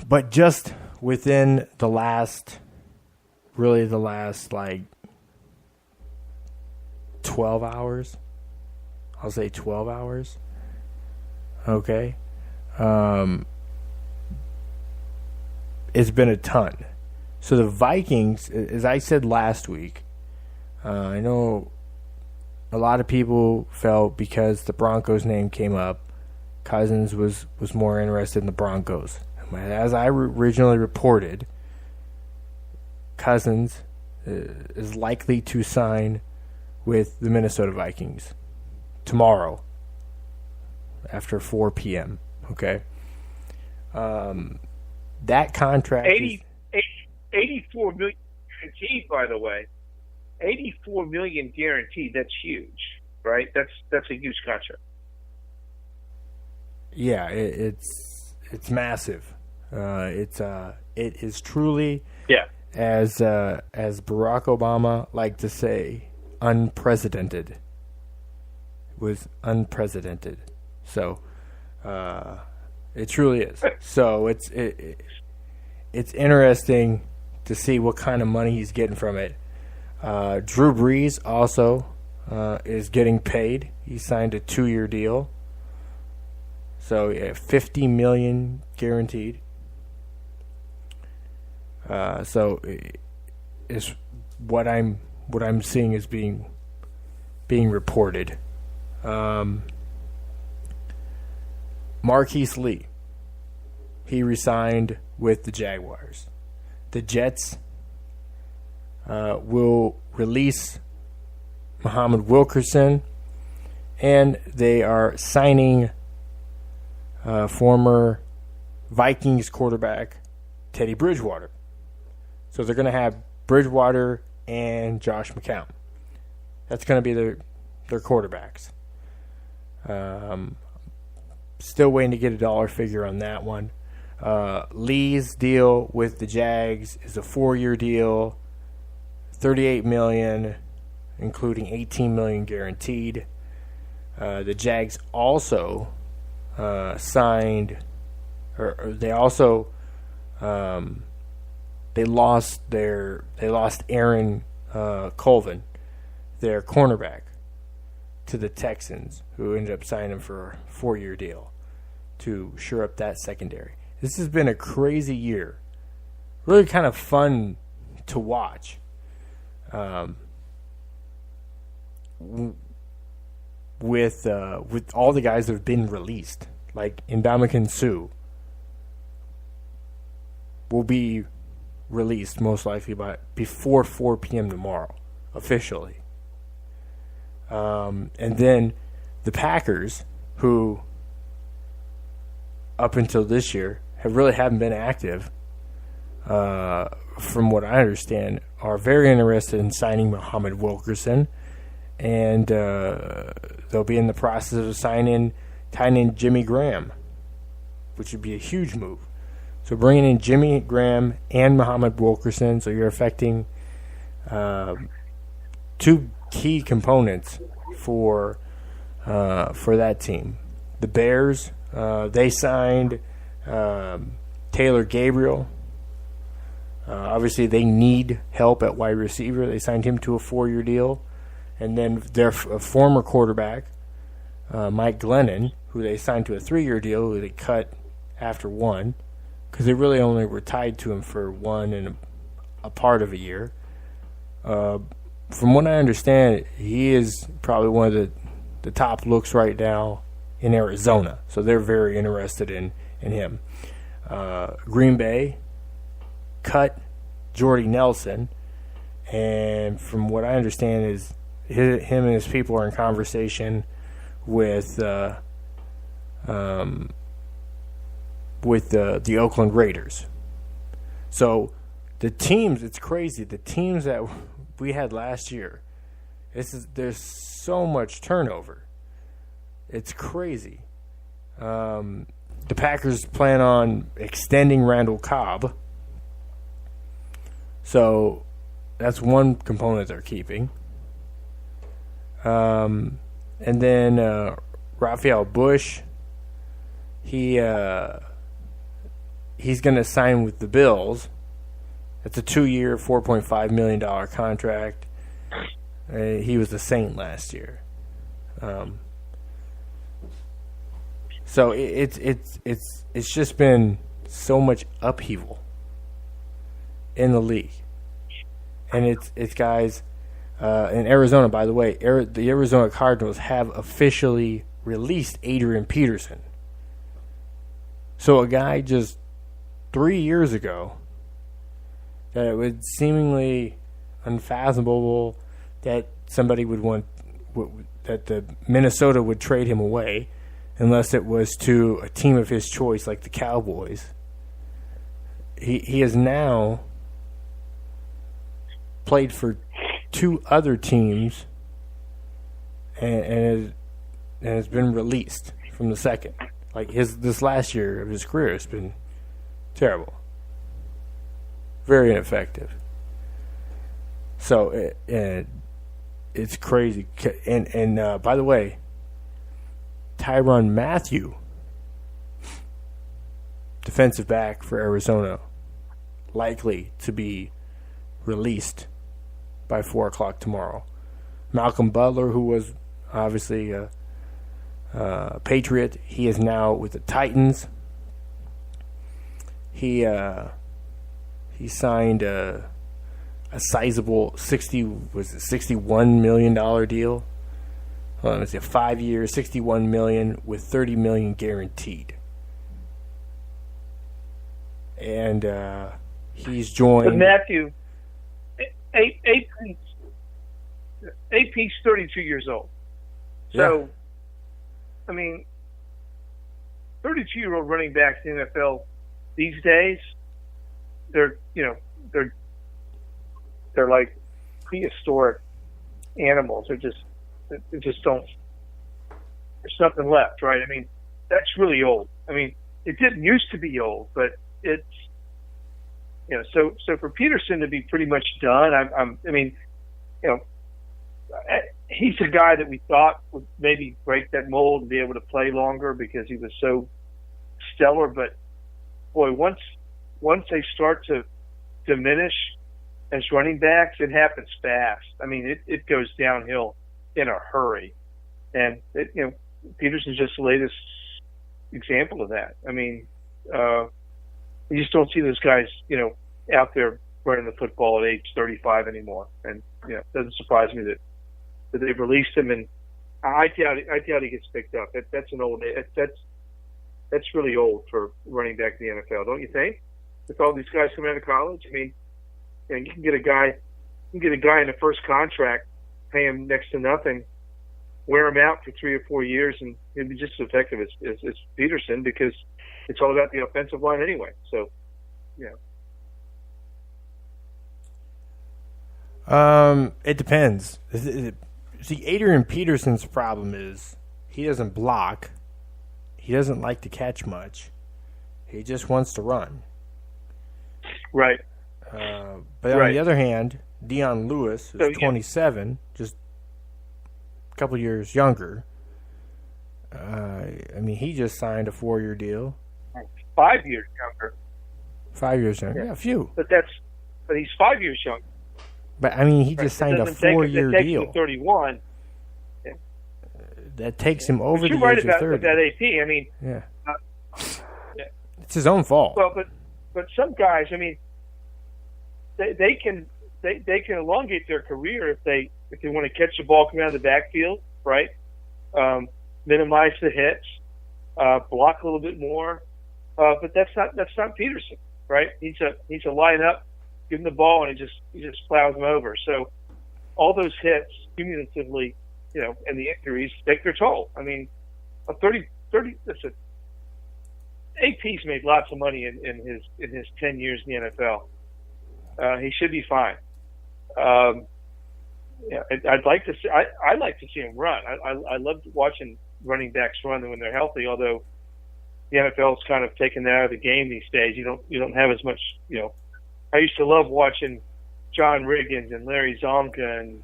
But just within the last like 12 hours. I'll say 12 hours. Okay. It's been a ton. So the Vikings, as I said last week, I know a lot of people felt because the Broncos name came up, Cousins was more interested in the Broncos. As I originally reported, Cousins is likely to sign with the Minnesota Vikings tomorrow after 4 p.m. Okay? That contract 84 million guaranteed, by the way. 84 million guaranteed. That's huge, right? That's a huge contract. Yeah, it's massive. It is truly, as Barack Obama liked to say, unprecedented. It was unprecedented. So it truly is. So it's interesting to see what kind of money he's getting from it. Drew Brees also is getting paid. He signed a 2-year deal. So $50 million guaranteed. So is what I'm seeing is being reported. Marquise Lee, he resigned with the Jaguars. The Jets will release Muhammad Wilkerson, and they are signing former Vikings quarterback Teddy Bridgewater. So they're going to have Bridgewater and Josh McCown. That's going to be their quarterbacks. Still waiting to get a dollar figure on that one. Lee's deal with the Jags is a 4-year deal, $38 million, including $18 million guaranteed. The Jags also signed, or they also they lost Aaron Colvin, their cornerback, to the Texans, who ended up signing for a 4-year deal to shore up that secondary. This has been a crazy year. Really kind of fun to watch. With all the guys that have been released, like Ndamukong Suh will be released most likely before 4 p.m. tomorrow, officially. And then the Packers, who up until this year haven't been active, from what I understand, are very interested in signing Muhammad Wilkerson, and they'll be in the process of signing Jimmy Graham, which would be a huge move. So bringing in Jimmy Graham and Muhammad Wilkerson, so you're affecting two key components for that team. The Bears, they signed Taylor Gabriel. Obviously, they need help at wide receiver. They signed him to a 4-year deal. And then their former quarterback, Mike Glennon, who they signed to a 3-year deal, who they cut after 1, because they really only were tied to him for 1 and a part of a year. From what I understand, he is probably one of the top looks right now in Arizona. So they're very interested in him. Green Bay cut Jordy Nelson, and from what I understand is him and his people are in conversation with the Oakland Raiders. So the teams, it's crazy. The teams that we had last year, there's so much turnover. It's crazy. The Packers plan on extending Randall Cobb. So that's one component they're keeping. And then Raphael Bush, he's going to sign with the Bills. It's a 2-year, $4.5 million contract. He was a Saint last year. So it's just been so much upheaval in the league, and it's guys in Arizona. By the way, the Arizona Cardinals have officially released Adrian Peterson. So a guy just 3 years ago that it was seemingly unfathomable that somebody would want that the Minnesota would trade him away. Unless it was to a team of his choice, like the Cowboys. He has now played for 2 other teams and has been released from the second. Like this last year of his career has been terrible, very ineffective. So it's crazy. And by the way, Tyrann Mathieu, defensive back for Arizona, likely to be released by 4 o'clock tomorrow. Malcolm Butler, who was obviously a Patriot, he is now with the Titans. He signed a sizable $61 million deal. It's a 5-year, $61 million with $30 million guaranteed, and he's joined. But Matthew, AP's 32 years old. So, yeah. I mean, 32-year-old running backs in the NFL these days, they're like prehistoric animals. They just don't. There's nothing left, right? I mean, that's really old. I mean, it didn't used to be old, but it's So for Peterson to be pretty much done, he's a guy that we thought would maybe break that mold and be able to play longer because he was so stellar. But boy, once they start to diminish as running backs, it happens fast. I mean, it goes downhill in a hurry, and Peterson's just the latest example of that. I mean, you just don't see those guys, out there running the football at age 35 anymore. And it doesn't surprise me that they've released him. And I doubt he gets picked up. That's an old. That's really old for running back in the NFL, don't you think? With all these guys coming out of college, I mean, you can get a guy in the first contract, pay him next to nothing, wear him out for 3 or 4 years, and he'll be just as effective as Peterson because it's all about the offensive line anyway. So, it depends. See, Adrian Peterson's problem is he doesn't block. He doesn't like to catch much. He just wants to run. Right. But on the other hand, Dion Lewis, who's 27, just a couple years younger. He just signed a 4-year deal. 5 years younger. 5 years younger. Yeah, a few. But he's 5 years younger. But he just signed a 4-year deal. Him to 31. Yeah. That takes him over the age right of 30. That AP. I mean, it's his own fault. Well, but some guys, they can elongate their career if they want to catch the ball coming out of the backfield, right? Minimize the hits, block a little bit more. But that's not Peterson, right? He's a line up, give him the ball, and he just plows him over. So all those hits cumulatively and the injuries take their toll. I mean, listen, AP's made lots of money in his 10 years in the NFL. He should be fine. I'd like to see. I like to see him run. I love watching running backs run when they're healthy. Although the NFL's kind of taken that out of the game these days. You don't have as much. I used to love watching John Riggins and Larry Zonka and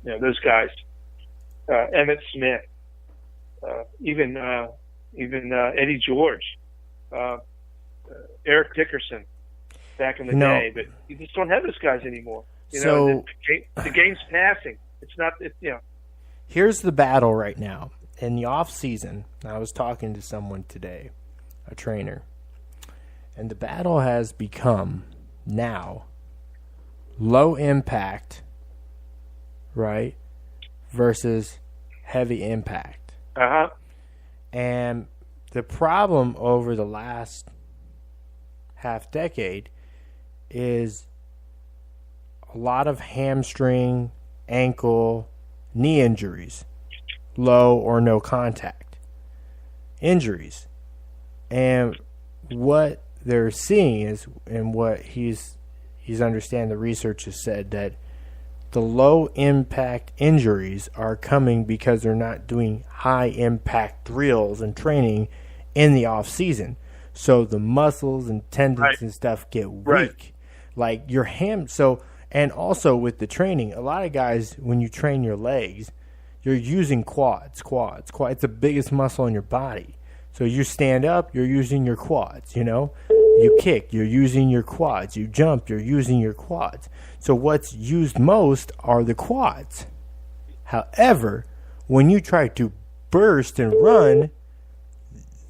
those guys. Emmitt Smith, even Eddie George, Eric Dickerson back in the day, but you just don't have those guys anymore. The game's passing. It's not. Here's the battle right now. In the off season, I was talking to someone today, a trainer, and the battle has become now low impact, right, versus heavy impact. And the problem over the last half decade is a lot of hamstring, ankle, knee injuries, low or no contact injuries. And what they're seeing is, and what he's understand, the research has said that the low impact injuries are coming because they're not doing high impact drills and training in the off season. So the muscles and tendons and stuff get weak. Like your and also with the training, a lot of guys, when you train your legs, you're using quads. It's the biggest muscle in your body. So you stand up, you're using your quads, You kick, you're using your quads. You jump, you're using your quads. So what's used most are the quads. However, when you try to burst and run,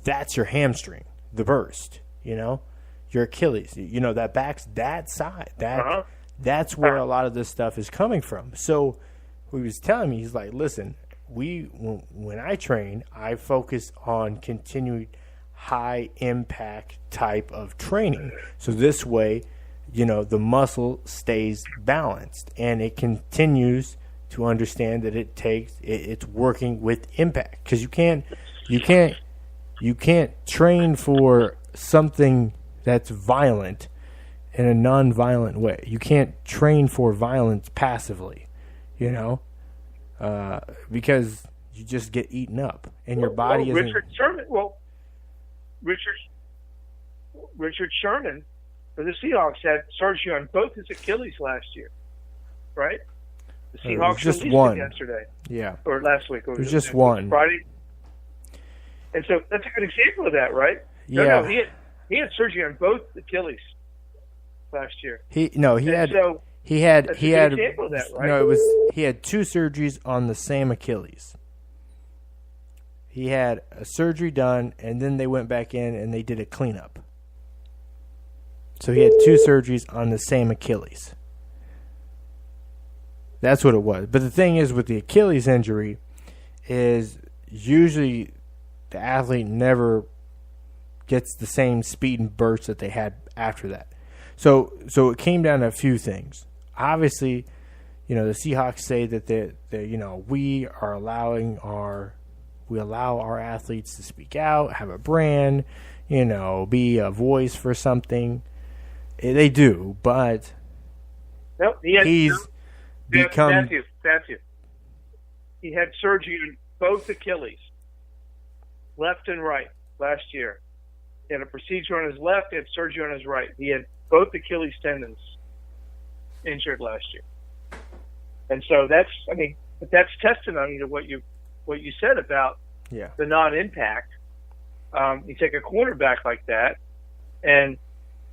that's your hamstring, the burst, your Achilles, that back's that side. That's where a lot of this stuff is coming from. So he was telling me, he's like, listen, when I train, I focus on continued high impact type of training. So this way, the muscle stays balanced and it continues to understand that it's working with impact. Because you can't train for something that's violent in a non-violent way. You can't train for violence passively, because you just get eaten up and your body isn't. Richard Sherman for the Seahawks had surgery on both his Achilles last year, right? The Seahawks just released one it yesterday. Yeah. Or last week. It was just one. Friday. And so that's a good example of that, right? Yeah. No, he had surgery on both Achilles last year. He had example of that, right? No, he had two surgeries on the same Achilles. He had a surgery done, and then they went back in and they did a cleanup. So he had two surgeries on the same Achilles. That's what it was. But the thing is, with the Achilles injury, is usually the athlete never gets the same speed and burst that they had after that. So it came down to a few things. Obviously, the Seahawks say that we allow our athletes to speak out, have a brand, be a voice for something. They do, but he's become. Matthew. He had surgery on both Achilles, left and right, last year. He had a procedure on his left. He had surgery on his right. He had both Achilles tendons injured last year, and so that's testimony to what you said about the non-impact. You take a cornerback like that, and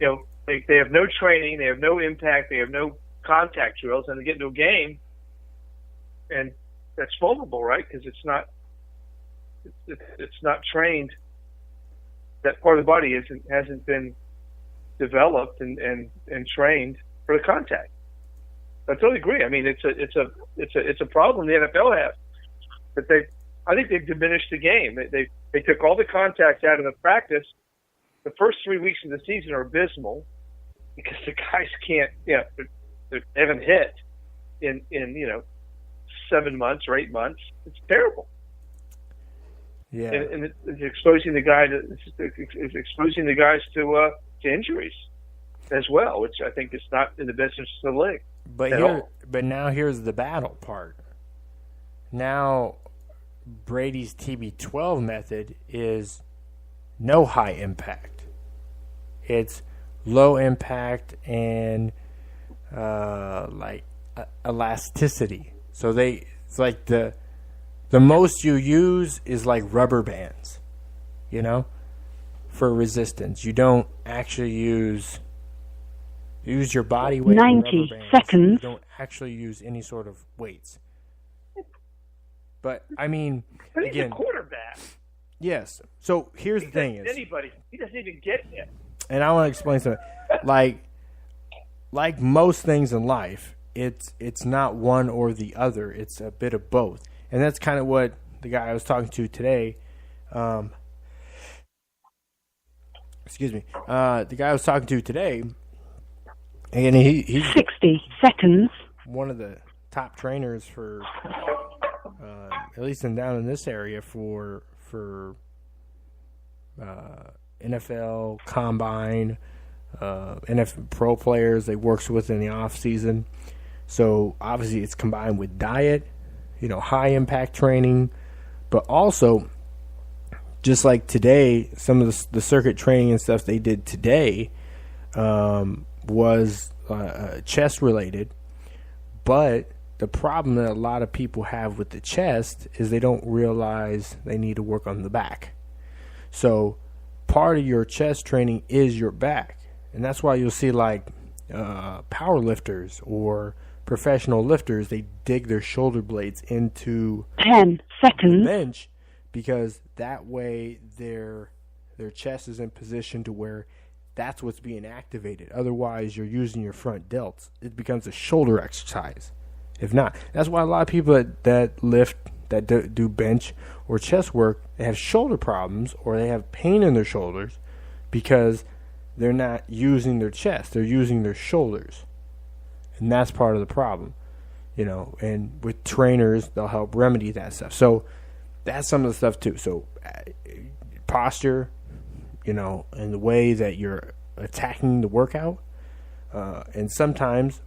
they have no training, they have no impact, they have no contact drills, and they get into a game, and that's vulnerable, right? Because it's not trained. That part of the body hasn't been developed and trained for the contact. I totally agree. I mean, it's a problem the NFL has, but I think they've diminished the game. They took all the contact out of the practice. The first 3 weeks of the season are abysmal because the guys can't, they haven't hit. in 7 months or 8 months. It's terrible. Yeah. And it's exposing the guys to injuries as well, which I think is not in the best interest of the league. But now here's the battle part. Now Brady's TB12 method is no high impact. It's low impact and elasticity. So it's like the most you use is like rubber bands, for resistance. You don't actually use your body weight. 90 seconds. You don't actually use any sort of weights. But I mean, but he's again, a quarterback. Yes. So here's the thing: anybody, he doesn't even get it. And I want to explain something. Like most things in life, it's not one or the other. It's a bit of both, and that's kind of what the guy I was talking to today. Excuse me. The guy I was talking to today, and he's 60 seconds. One of the top trainers for, at least down in this area for NFL Combine, NFL pro players they works with in the off season. So obviously it's combined with diet, high impact training, but also just like today, some of the circuit training and stuff they did today was chest related. But the problem that a lot of people have with the chest is they don't realize they need to work on the back. So part of your chest training is your back. And that's why you'll see power lifters or professional lifters, they dig their shoulder blades into 10 seconds. The bench, because that way their chest is in position to where that's what's being activated. Otherwise, you're using your front delts. It becomes a shoulder exercise. If not, that's why a lot of people that lift, that do bench or chest work, they have shoulder problems or they have pain in their shoulders because they're not using their chest. They're using their shoulders. And that's part of the problem, and with trainers, they'll help remedy that stuff. So that's some of the stuff too. So posture, and the way that you're attacking the workout, and sometimes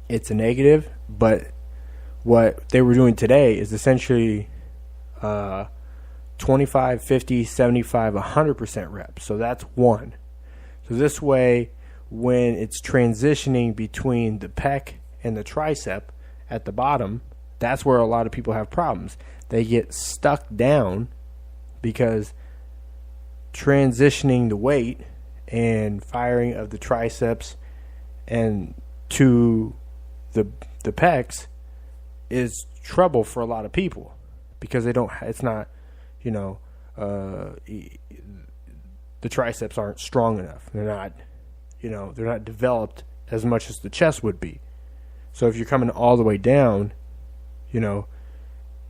it's a negative, but what they were doing today is essentially 25, 50, 75, 100% reps. So that's one. So this way, when it's transitioning between the pec and the tricep at the bottom, that's where a lot of people have problems. They get stuck down because transitioning the weight and firing of the triceps and to the pecs is trouble for a lot of people because it's not, the triceps aren't strong enough. They're not developed as much as the chest would be. So if you're coming all the way down, you're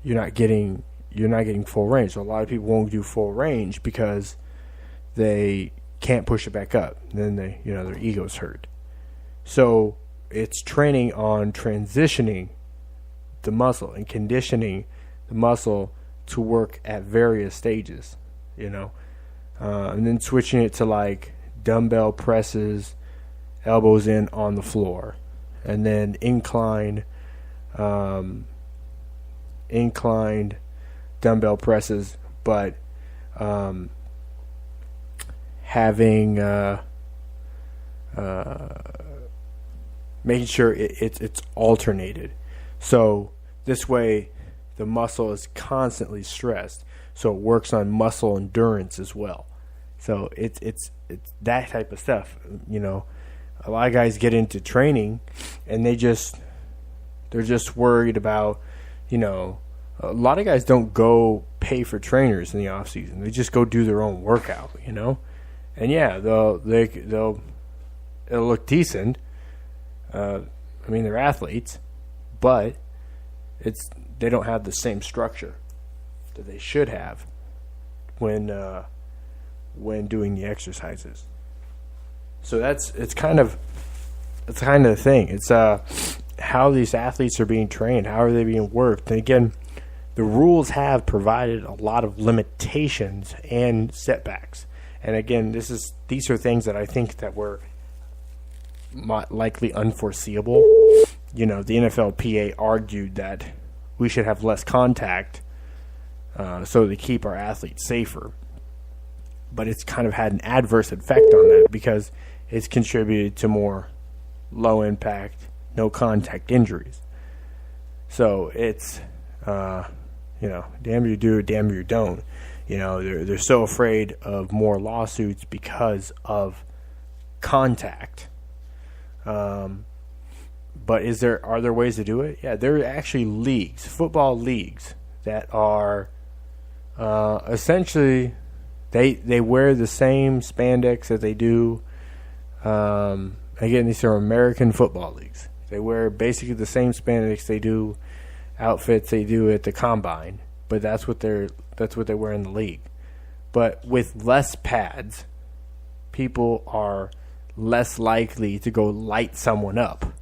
not getting full range. So a lot of people won't do full range because they can't push it back up. Then their ego's hurt. So it's training on transitioning the muscle and conditioning the muscle to work at various stages, and then switching it to dumbbell presses, elbows in on the floor, and then inclined dumbbell presses, but having making sure it's alternated. So this way the muscle is constantly stressed, so it works on muscle endurance as well. So it's that type of stuff. A lot of guys get into training and they're just worried about, a lot of guys don't go pay for trainers in the off season. They just go do their own workout, and yeah, it'll look decent. They're athletes, but they don't have the same structure that they should have when doing the exercises. So it's kind of the thing. It's how these athletes are being trained, how are they being worked. And again, the rules have provided a lot of limitations and setbacks. And again, these are things that I think that were likely unforeseeable. The NFLPA argued that we should have less contact so to keep our athletes safer. But it's kind of had an adverse effect on that because it's contributed to more low impact, no contact injuries. So it's, damn you do, damn you don't. They're so afraid of more lawsuits because of contact. But are there ways to do it? Yeah, there are actually leagues, football leagues, that are essentially they wear the same spandex that they do. Again, these are American football leagues. They wear basically the same spandex they do, outfits they do at the combine, but that's what they wear in the league. But with less pads, people are less likely to go light someone up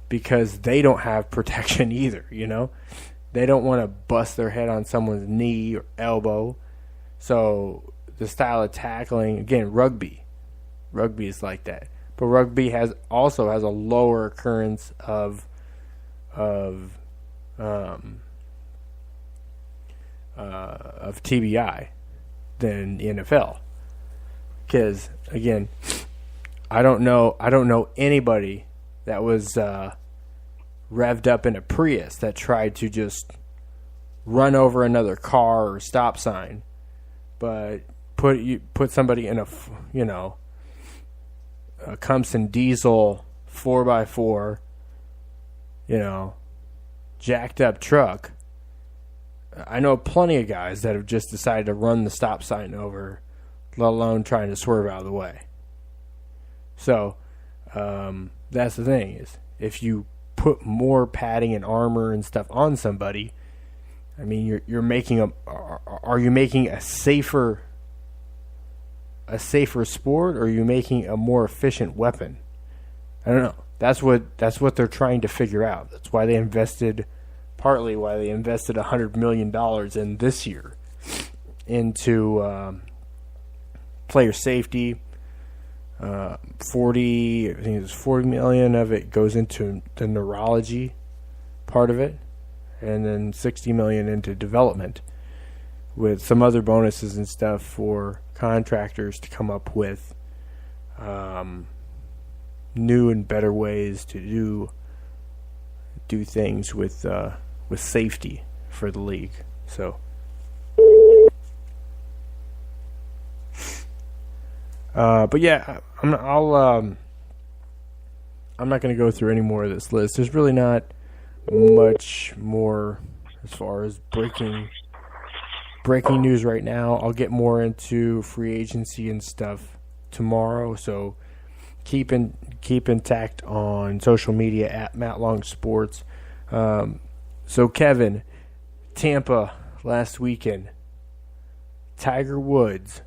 because they don't have protection either, They don't want to bust their head on someone's knee or elbow. So the style of tackling, again, rugby is like that. But rugby also has a lower occurrence of TBI than the NFL. Because again, I don't know anybody that was revved up in a Prius that tried to just run over another car or stop sign, but put somebody in a Cumpson diesel 4x4, jacked up truck. I know plenty of guys that have just decided to run the stop sign over, let alone trying to swerve out of the way. So that's the thing, is if you put more padding and armor and stuff on somebody, I mean, you're making are you making a safer sport, or are you making a more efficient weapon? I don't know. That's what they're trying to figure out. That's why they invested $100 million in this year into player safety. 40 million of it goes into the neurology part of it, and then 60 million into development, with some other bonuses and stuff for contractors to come up with new and better ways to do things with safety for the league. So but yeah, I'm not going to go through any more of this list. There's really not much more as far as breaking news right now. I'll get more into free agency and stuff tomorrow, so keep intact on social media at Matt Long Sports. So Kevin, Tampa last weekend, Tiger Woods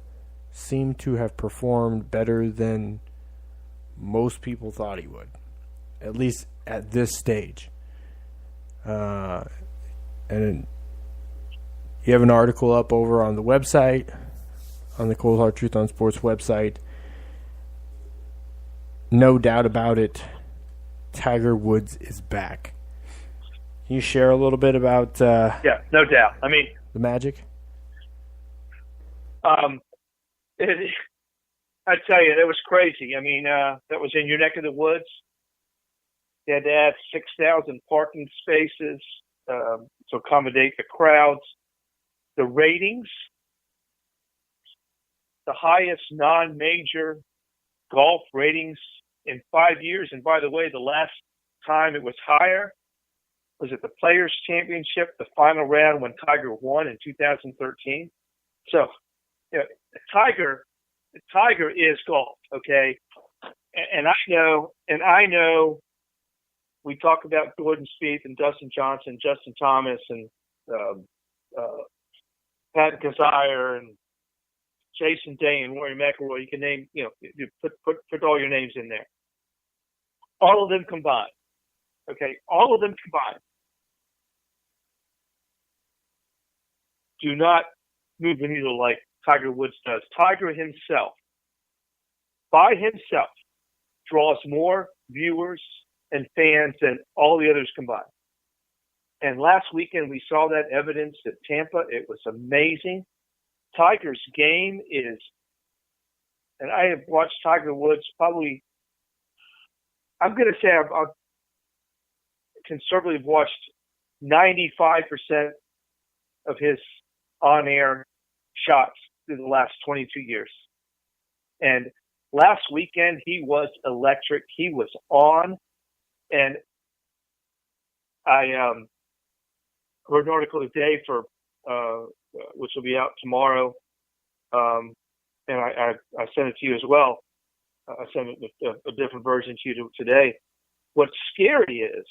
seemed to have performed better than most people thought he would, at least at this stage. And you have an article up over on the website, on the Cold Hard Truth on Sports website. No doubt about it, Tiger Woods is back. Can you share a little bit about yeah, no doubt. I mean, the magic? I tell you, it was crazy. I mean, that was in your neck of the woods. They had to add 6,000 parking spaces to accommodate the crowds. The ratings, the highest non-major golf ratings in 5 years. And by the way, the last time it was higher was at the Players' Championship, the final round when Tiger won in 2013. So, Tiger is golf, okay? And I know we talk about Jordan Spieth and Dustin Johnson, Justin Thomas, and Pat Kazire and Jason Day and Rory McIlroy. You can name, you put all your names in there. All of them combined Okay, all of them combined do not move the needle like Tiger Woods does. Tiger himself, by himself, draws more viewers and fans than all the others combined. And last weekend we saw that evidence at Tampa. It was amazing. Tiger's game is, and I have watched Tiger Woods probably, I'm going to say I've conservatively watched 95% of his on-air shots through the last 22 years. And last weekend, he was electric. He was on. And I wrote an article today for which will be out tomorrow. And I sent it to you as well. I sent a different version to you today. What's scary is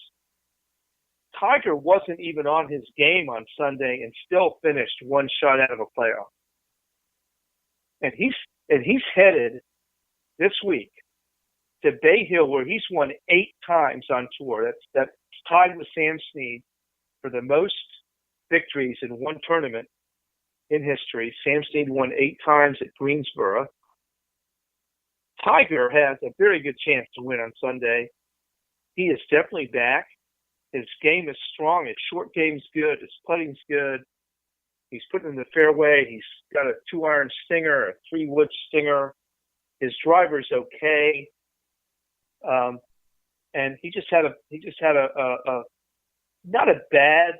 Tiger wasn't even on his game on Sunday and still finished one shot out of a playoff. And he's headed this week to Bay Hill, where he's won 8 times on tour. That's tied with Sam Snead for the most victories in one tournament in history. Sam Snead won 8 times at Greensboro. Tiger has a very good chance to win on Sunday. He is definitely back. His game is strong. His short game's good. His putting's good. He's putting in the fairway. He's got a 2-iron stinger, a 3-wood stinger. His driver's okay. And he just had a not a bad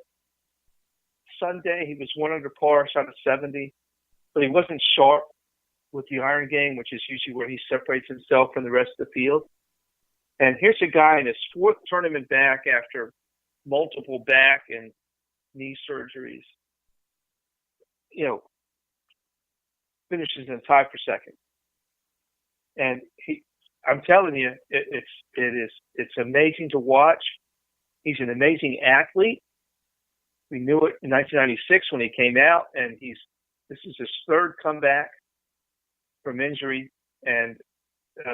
Sunday. He was 1 under par, shot at 70, but he wasn't sharp with the iron game, which is usually where he separates himself from the rest of the field. And here's a guy in his 4th tournament back after multiple back and knee surgeries, finishes in tie for second. And I'm telling you, it's amazing to watch. He's an amazing athlete. We knew it in 1996 when he came out, and this is his 3rd comeback from injury, and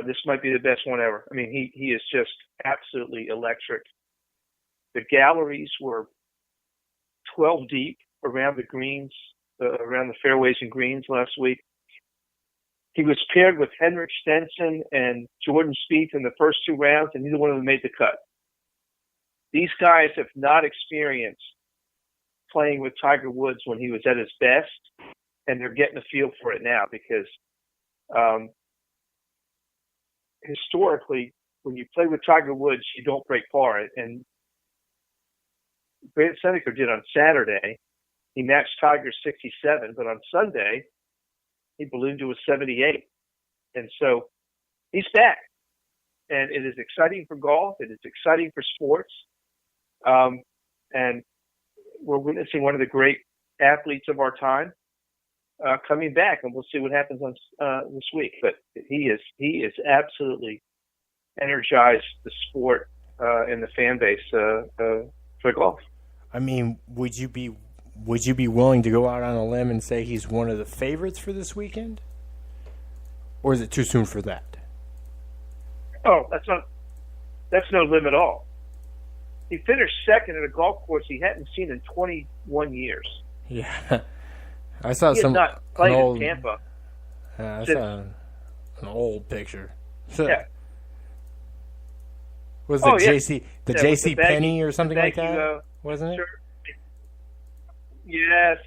this might be the best one ever. I mean, he is just absolutely electric. The galleries were 12 deep around the greens, around the fairways and greens last week. He was paired with Henrik Stenson and Jordan Spieth in the first 2 rounds, and neither one of them made the cut. These guys have not experienced playing with Tiger Woods when he was at his best, and they're getting a feel for it now because historically, when you play with Tiger Woods, you don't break par. And Grant Seneca did on Saturday. He matched Tiger's 67, but on Sunday, he ballooned to a 78. And so he's back. And it is exciting for golf. It is exciting for sports. And we're witnessing one of the great athletes of our time coming back, and we'll see what happens on this week. But he is absolutely energized the sport and the fan base for golf. I mean, would you be willing to go out on a limb and say he's one of the favorites for this weekend, or is it too soon for that? Oh, that's no limb at all. He finished second at a golf course he hadn't seen in 21 years. Yeah, I saw he some. Not played in Tampa. I saw an old picture. Yeah. Was it JC Penney or something like that? You, wasn't it? Sure. Yes,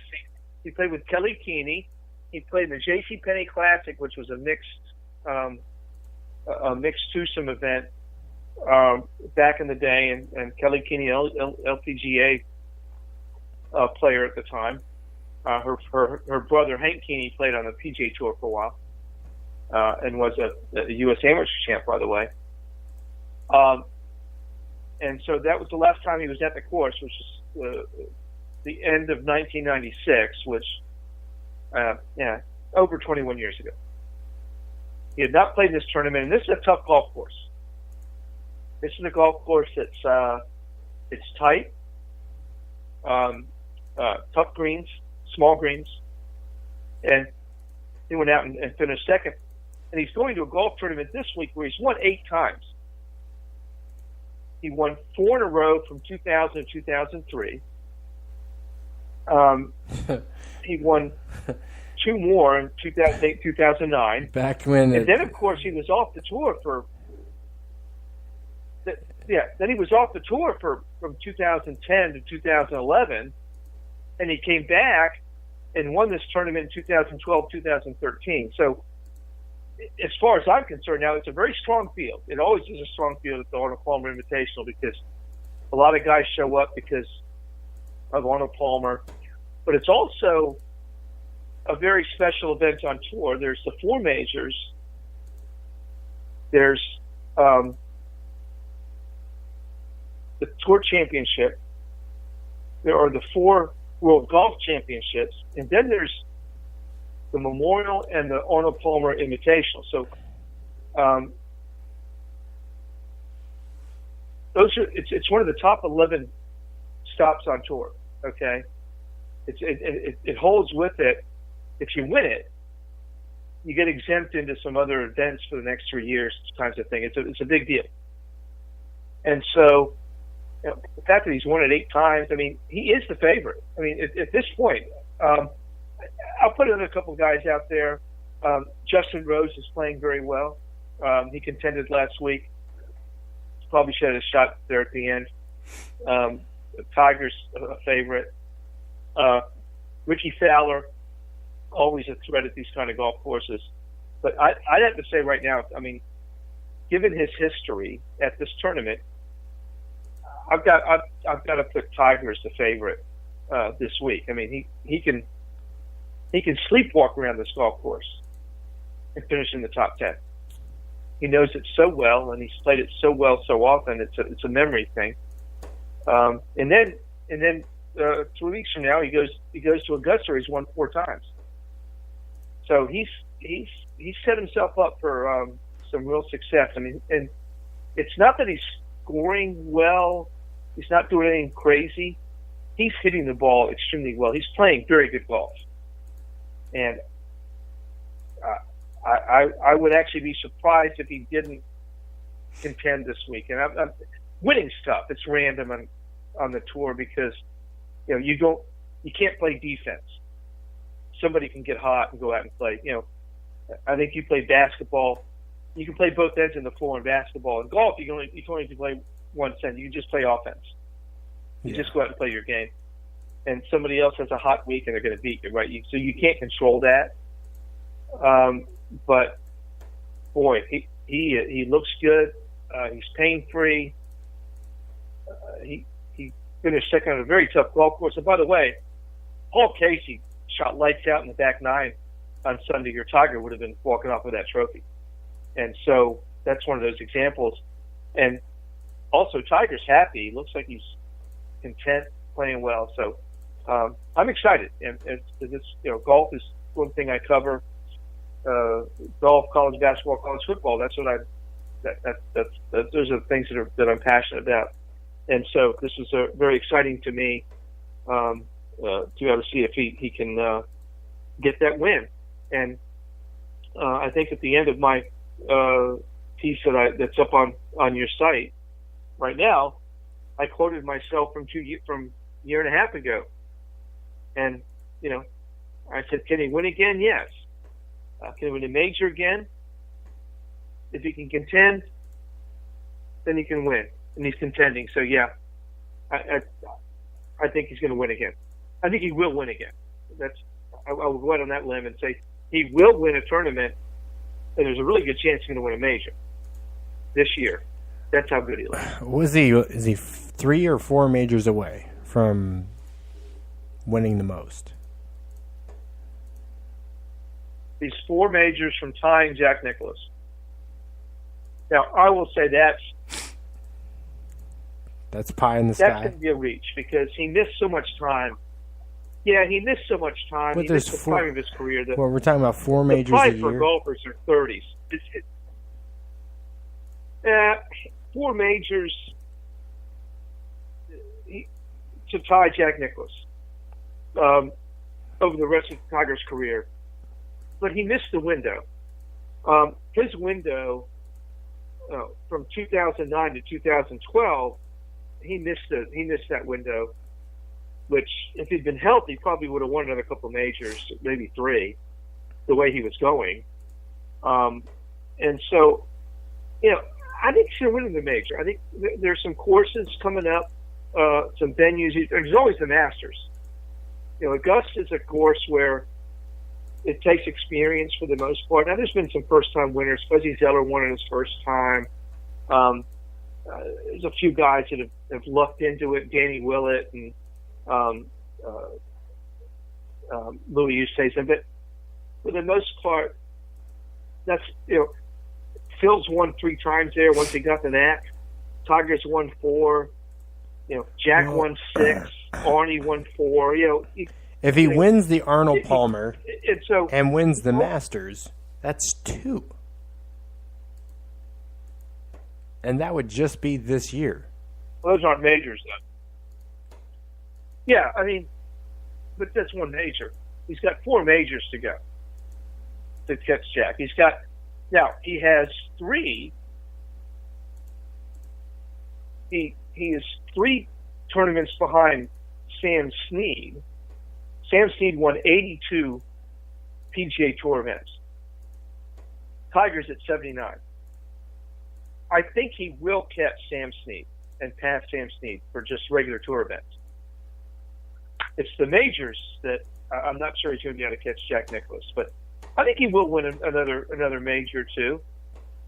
he played with Kelly Keeney. He played in the J.C. Penney Classic, which was a mixed twosome event back in the day, and Kelly Keeney, LPGA player at the time. Her brother Hank Keeney played on the PGA Tour for a while, and was a U.S. Amateur champ, by the way. And so that was the last time he was at the course, which is the end of 1996, which, over 21 years ago. He had not played in this tournament, and this is a tough golf course. This is a golf course that's it's tight, tough greens, small greens, and he went out and finished second. And he's going to a golf tournament this week where he's won 8 times. He won 4 in a row from 2000 to 2003. He won 2 more in 2008, 2009. Back when, and then of course he was off the tour for. Then he was off the tour from 2010 to 2011, and he came back and won this tournament in 2012, 2013. So, as far as I'm concerned, now it's a very strong field. It always is a strong field at the Arnold Palmer Invitational because a lot of guys show up because of Arnold Palmer, but it's also a very special event on tour. There's the 4 majors. There's the Tour Championship. There are the 4 World Golf Championships, and then there's the Memorial and the Arnold Palmer Invitational. So, it's one of the top 11 stops on tour. Okay, it holds with it. If you win it, you get exempt into some other events for the next 3 years, kinds of thing. It's a big deal, and so. The fact that he's won it 8 times, I mean, he is the favorite. I mean, at this point, I'll put in a couple guys out there. Justin Rose is playing very well. He contended last week. Probably should have shot there at the end. Tiger's a favorite. Ricky Fowler, always a threat at these kind of golf courses. But I'd have to say right now, I mean, given his history at this tournament, I've got to put Tiger as the favorite this week. I mean, he can sleepwalk around this golf course and finish in the top 10. He knows it so well, and he's played it so well so often. It's a memory thing. And then 3 weeks from now, he goes to Augusta. Where he's won 4 times. So he's set himself up for some real success. I mean, and it's not that he's scoring well. He's not doing anything crazy. He's hitting the ball extremely well. He's playing very good golf. And I would actually be surprised if he didn't contend this week. And winning stuff, it's random on the tour because you can't play defense. Somebody can get hot and go out and play. I think you play basketball. You can play both ends in the floor in basketball. In golf, you can only play one end. You can just play offense. You just go out and play your game. And somebody else has a hot week and they're going to beat you, right? So you can't control that. But boy, he looks good. He's pain free. He finished second on a very tough golf course. And by the way, Paul Casey shot lights out in the back 9 on Sunday. Your Tiger would have been walking off with that trophy. And so that's one of those examples. And also, Tiger's happy. He looks like he's content, playing well. So I'm excited. And golf is one thing I cover. Golf, college basketball, college football. That's what those are the things that I'm passionate about. And so this is very exciting to me to be able to see if he can get that win. And I think at the end of my piece that's up on your site right now, I quoted myself from a year and a half ago, and I said, "Can he win again? Yes. Can he win a major again? If he can contend, then he can win, and he's contending. So yeah, I think he's going to win again. I think he will win again. I will go out on that limb and say he will win a tournament, and there's a really good chance he's going to win a major this year. That's how good he looks." Is he 3 or 4 majors away from winning the most? He's 4 majors from tying Jack Nicklaus. Now, I will say that's pie in the sky. That's going to be a reach because he missed so much time. Yeah, he missed so much time. But he missed the prime of his career. We're talking about 4 majors a year. The prime for golfers are 30s. 4 majors to tie Jack Nicklaus over the rest of Tiger's career. But he missed the window. His window from 2009 to 2012, he missed that window. Which, if he'd been healthy, probably would have won another couple of majors, maybe 3, the way he was going. And so, I think he's going to win the major. I think there's some courses coming up, some venues. There's always the Masters. Augusta is a course where it takes experience for the most part. Now, there's been some first-time winners. Fuzzy Zeller won it his first time. There's a few guys that have lucked into it, Danny Willett and Louis Oosthuizen, but for the most part, that's Phil's won 3 times there. Once he got to that, Tiger's won 4. Jack won 6. Arnie won 4. If he wins the Arnold Palmer and wins the Masters, that's 2, and that would just be this year. Well, those aren't majors, though. Yeah, but that's one major. He's got 4 majors to go to catch Jack. He has 3. He is 3 tournaments behind Sam Snead. Sam Snead won 82 PGA Tour events. Tiger's at 79. I think he will catch Sam Snead and pass Sam Snead for just regular tour events. It's the majors that I'm not sure he's going to be able to catch Jack Nicklaus, but I think he will win another major too.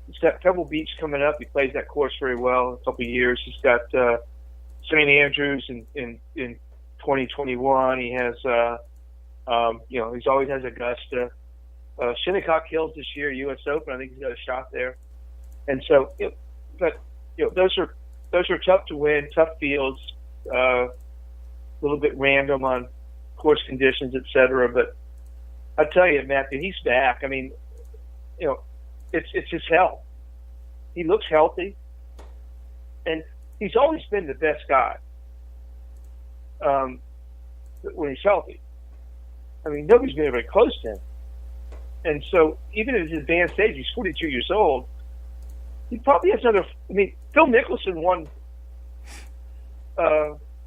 He's got Pebble Beach coming up. He plays that course very well in a couple of years. He's got St. Andrews in 2021. He has he's always has Augusta. Shinnecock Hills this year, U.S. Open. I think he's got a shot there. And so, those are tough to win, tough fields. A little bit random on course conditions, etc. But I tell you, Matthew, he's back. It's his health. He looks healthy, and he's always been the best guy when he's healthy. Nobody's been very close to him. And so, even at his advanced age, he's 42 years old. He probably has another. Phil Mickelson won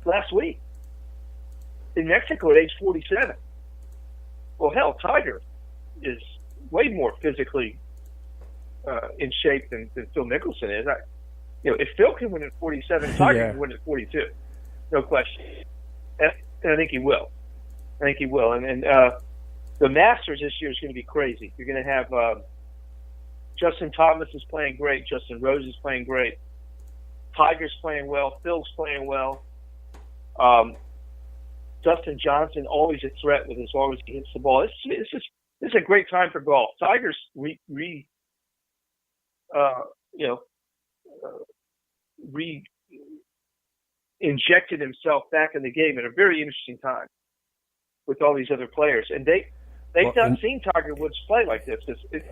last week in Mexico at age 47. Well, hell, Tiger is way more physically in shape than Phil Mickelson is. If Phil can win at 47, Tiger can win at 42. No question. And I think he will. And the Masters this year is going to be crazy. You're going to have Justin Thomas is playing great. Justin Rose is playing great. Tiger's playing well. Phil's playing well. Dustin Johnson always a threat with as long as he hits the ball. This is a great time for golf. Tiger's injected himself back in the game at a very interesting time with all these other players, and they've not seen Tiger Woods play like this.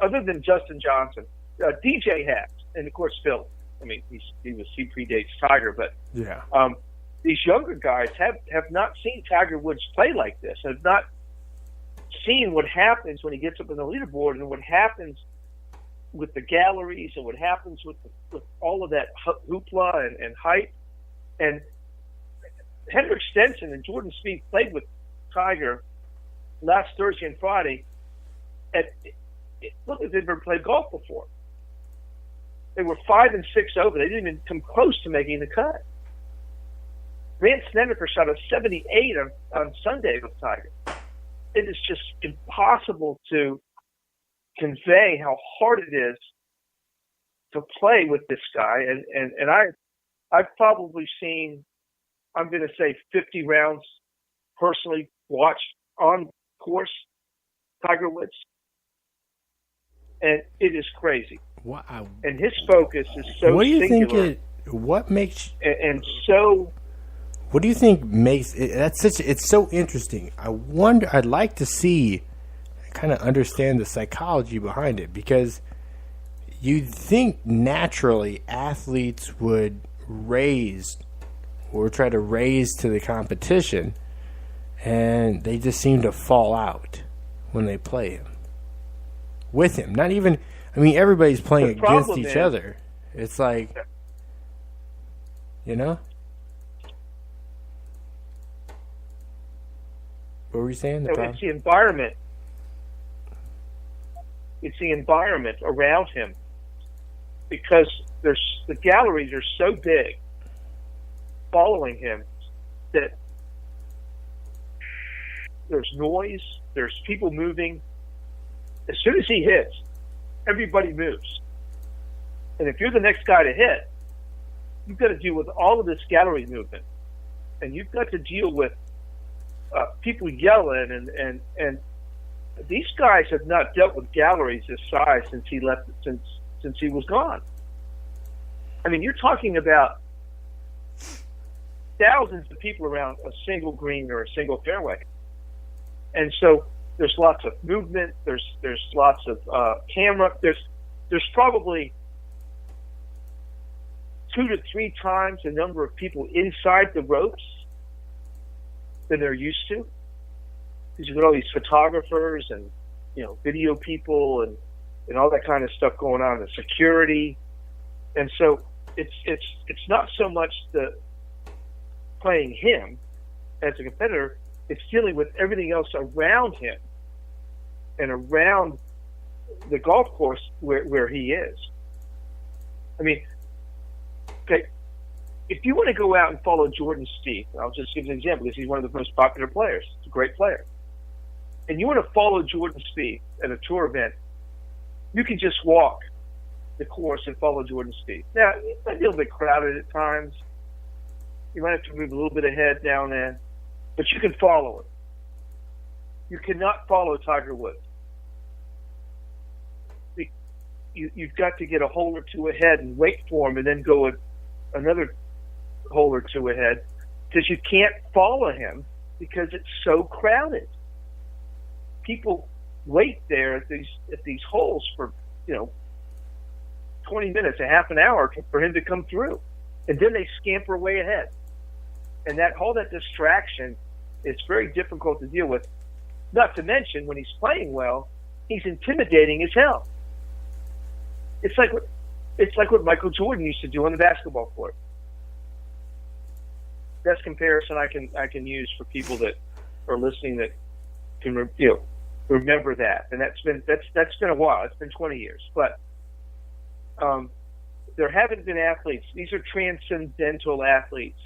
Other than Justin Johnson, DJ has, and of course Phil. He predates Tiger, but these younger guys have not seen Tiger Woods play like this. Have not seen what happens when he gets up on the leaderboard and what happens with the galleries and what happens with all of that hoopla and hype. And Henrik Stenson and Jordan Spieth played with Tiger last Thursday and Friday. Look, they've never played golf before. They were 5 and 6 over. They didn't even come close to making the cut. Grant Snedeker shot a 78 on Sunday with Tiger. It is just impossible to convey how hard it is to play with this guy. And I've probably seen, I'm going to say 50 rounds personally watched on course Tiger Woods. And it is crazy. Wow. And his focus is so what do you singular. Think what makes and so what do you think makes it, it's so interesting. I'd like to see, kind of understand the psychology behind it, because you'd think naturally athletes would raise or try to raise to the competition, and they just seem to fall out when they play him. With him. Not even, everybody's playing against each other. It's like, you know? What were you saying? It's the environment. It's the environment around him, because the galleries are so big following him that there's noise, there's people moving. As soon as he hits, everybody moves. And if you're the next guy to hit, you've got to deal with all of this gallery movement, and you've got to deal with people yelling, and these guys have not dealt with galleries this size since he left, since he was gone. I mean, you're talking about thousands of people around a single green or a single fairway, and so there's lots of movement. There's lots of camera. There's probably 2 to 3 times the number of people inside the ropes than they're used to. Because you've got all these photographers and video people and all that kind of stuff going on, and security. And so it's not so much the playing him as a competitor, it's dealing with everything else around him and around the golf course where he is. I mean, okay, if you want to go out and follow Jordan Spieth, I'll just give an example because he's one of the most popular players. He's a great player. And you want to follow Jordan Spieth at a tour event, you can just walk the course and follow Jordan Spieth. Now, it might be a little bit crowded at times. You might have to move a little bit ahead now and then, but you can follow it. You cannot follow Tiger Woods. You've got to get a hole or two ahead and wait for him and then go another hole or two ahead, because you can't follow him because it's so crowded. People wait there at these holes for 20 minutes, a half an hour for him to come through, and then they scamper way ahead. And all that distraction is very difficult to deal with. Not to mention, when he's playing well, he's intimidating as hell. It's like what Michael Jordan used to do on the basketball court. Best comparison I can use for people that are listening that can remember that. And that's been a while. It's been 20 years, but there haven't been athletes. These are transcendental athletes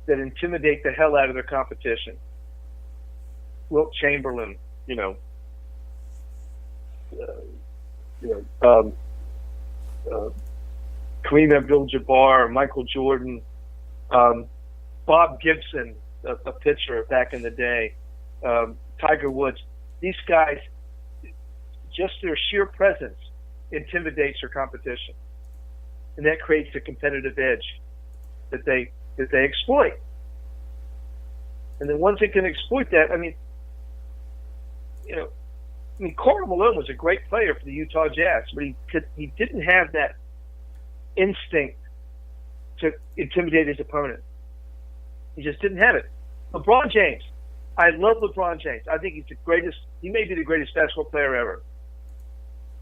that intimidate the hell out of their competition. Wilt Chamberlain, Kareem Abdul-Jabbar, Michael Jordan, Bob Gibson, a pitcher back in the day, Tiger Woods. These guys, just their sheer presence intimidates their competition, and that creates a competitive edge that they exploit. And then once they can exploit that, Karl Malone was a great player for the Utah Jazz, but he didn't have that instinct to intimidate his opponent. He just didn't have it. LeBron James. I love LeBron James. I think he's the greatest. He may be the greatest basketball player ever.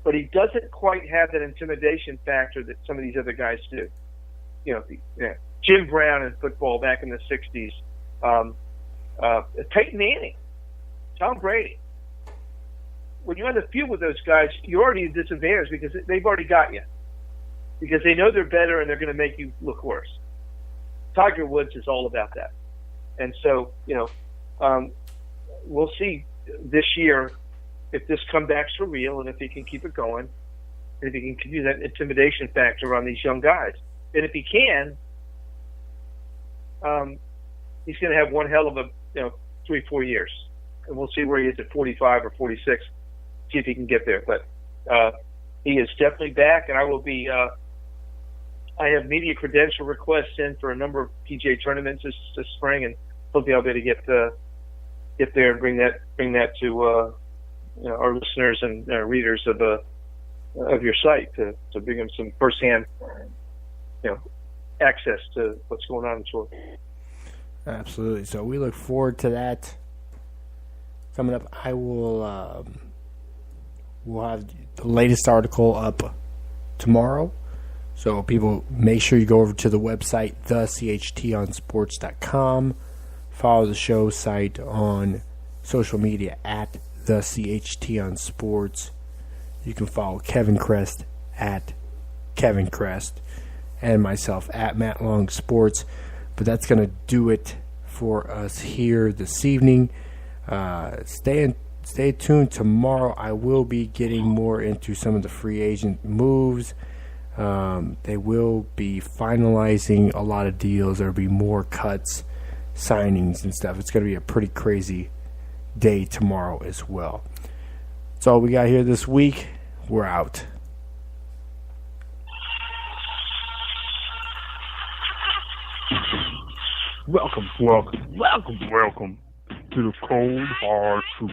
But he doesn't quite have that intimidation factor that some of these other guys do. Jim Brown in football back in the 60s. Peyton Manning. Tom Brady. When you're on the field with those guys, you're already at a disadvantage because they've already got you. Because they know they're better and they're going to make you look worse. Tiger Woods is all about that. And so, we'll see this year if this comeback's for real and if he can keep it going and if he can continue that intimidation factor on these young guys. And if he can, he's going to have one hell of a 3-4 years. And we'll see where he is at 45 or 46, see if he can get there. But he is definitely back, and I will be I have media credential requests in for a number of PGA tournaments this spring, and hopefully I'll be able to get there and bring that to our listeners and readers of your site to bring them some firsthand access to what's going on in the tour. Absolutely. So we look forward to that coming up. I will we'll have the latest article up tomorrow So people, make sure you go over to the website, thechtonsports.com. Follow the show site on social media at the CHT on Sports. You can follow Kevin Krest at Kevin Krest and myself at Matt Long Sports. But that's going to do it for us here this evening. Stay tuned. Tomorrow I will be getting more into some of the free agent moves. They will be finalizing a lot of deals. There will be more cuts, signings, and stuff. It's going to be a pretty crazy day tomorrow as well. That's all we got here this week. We're out. Welcome to the cold hard truth.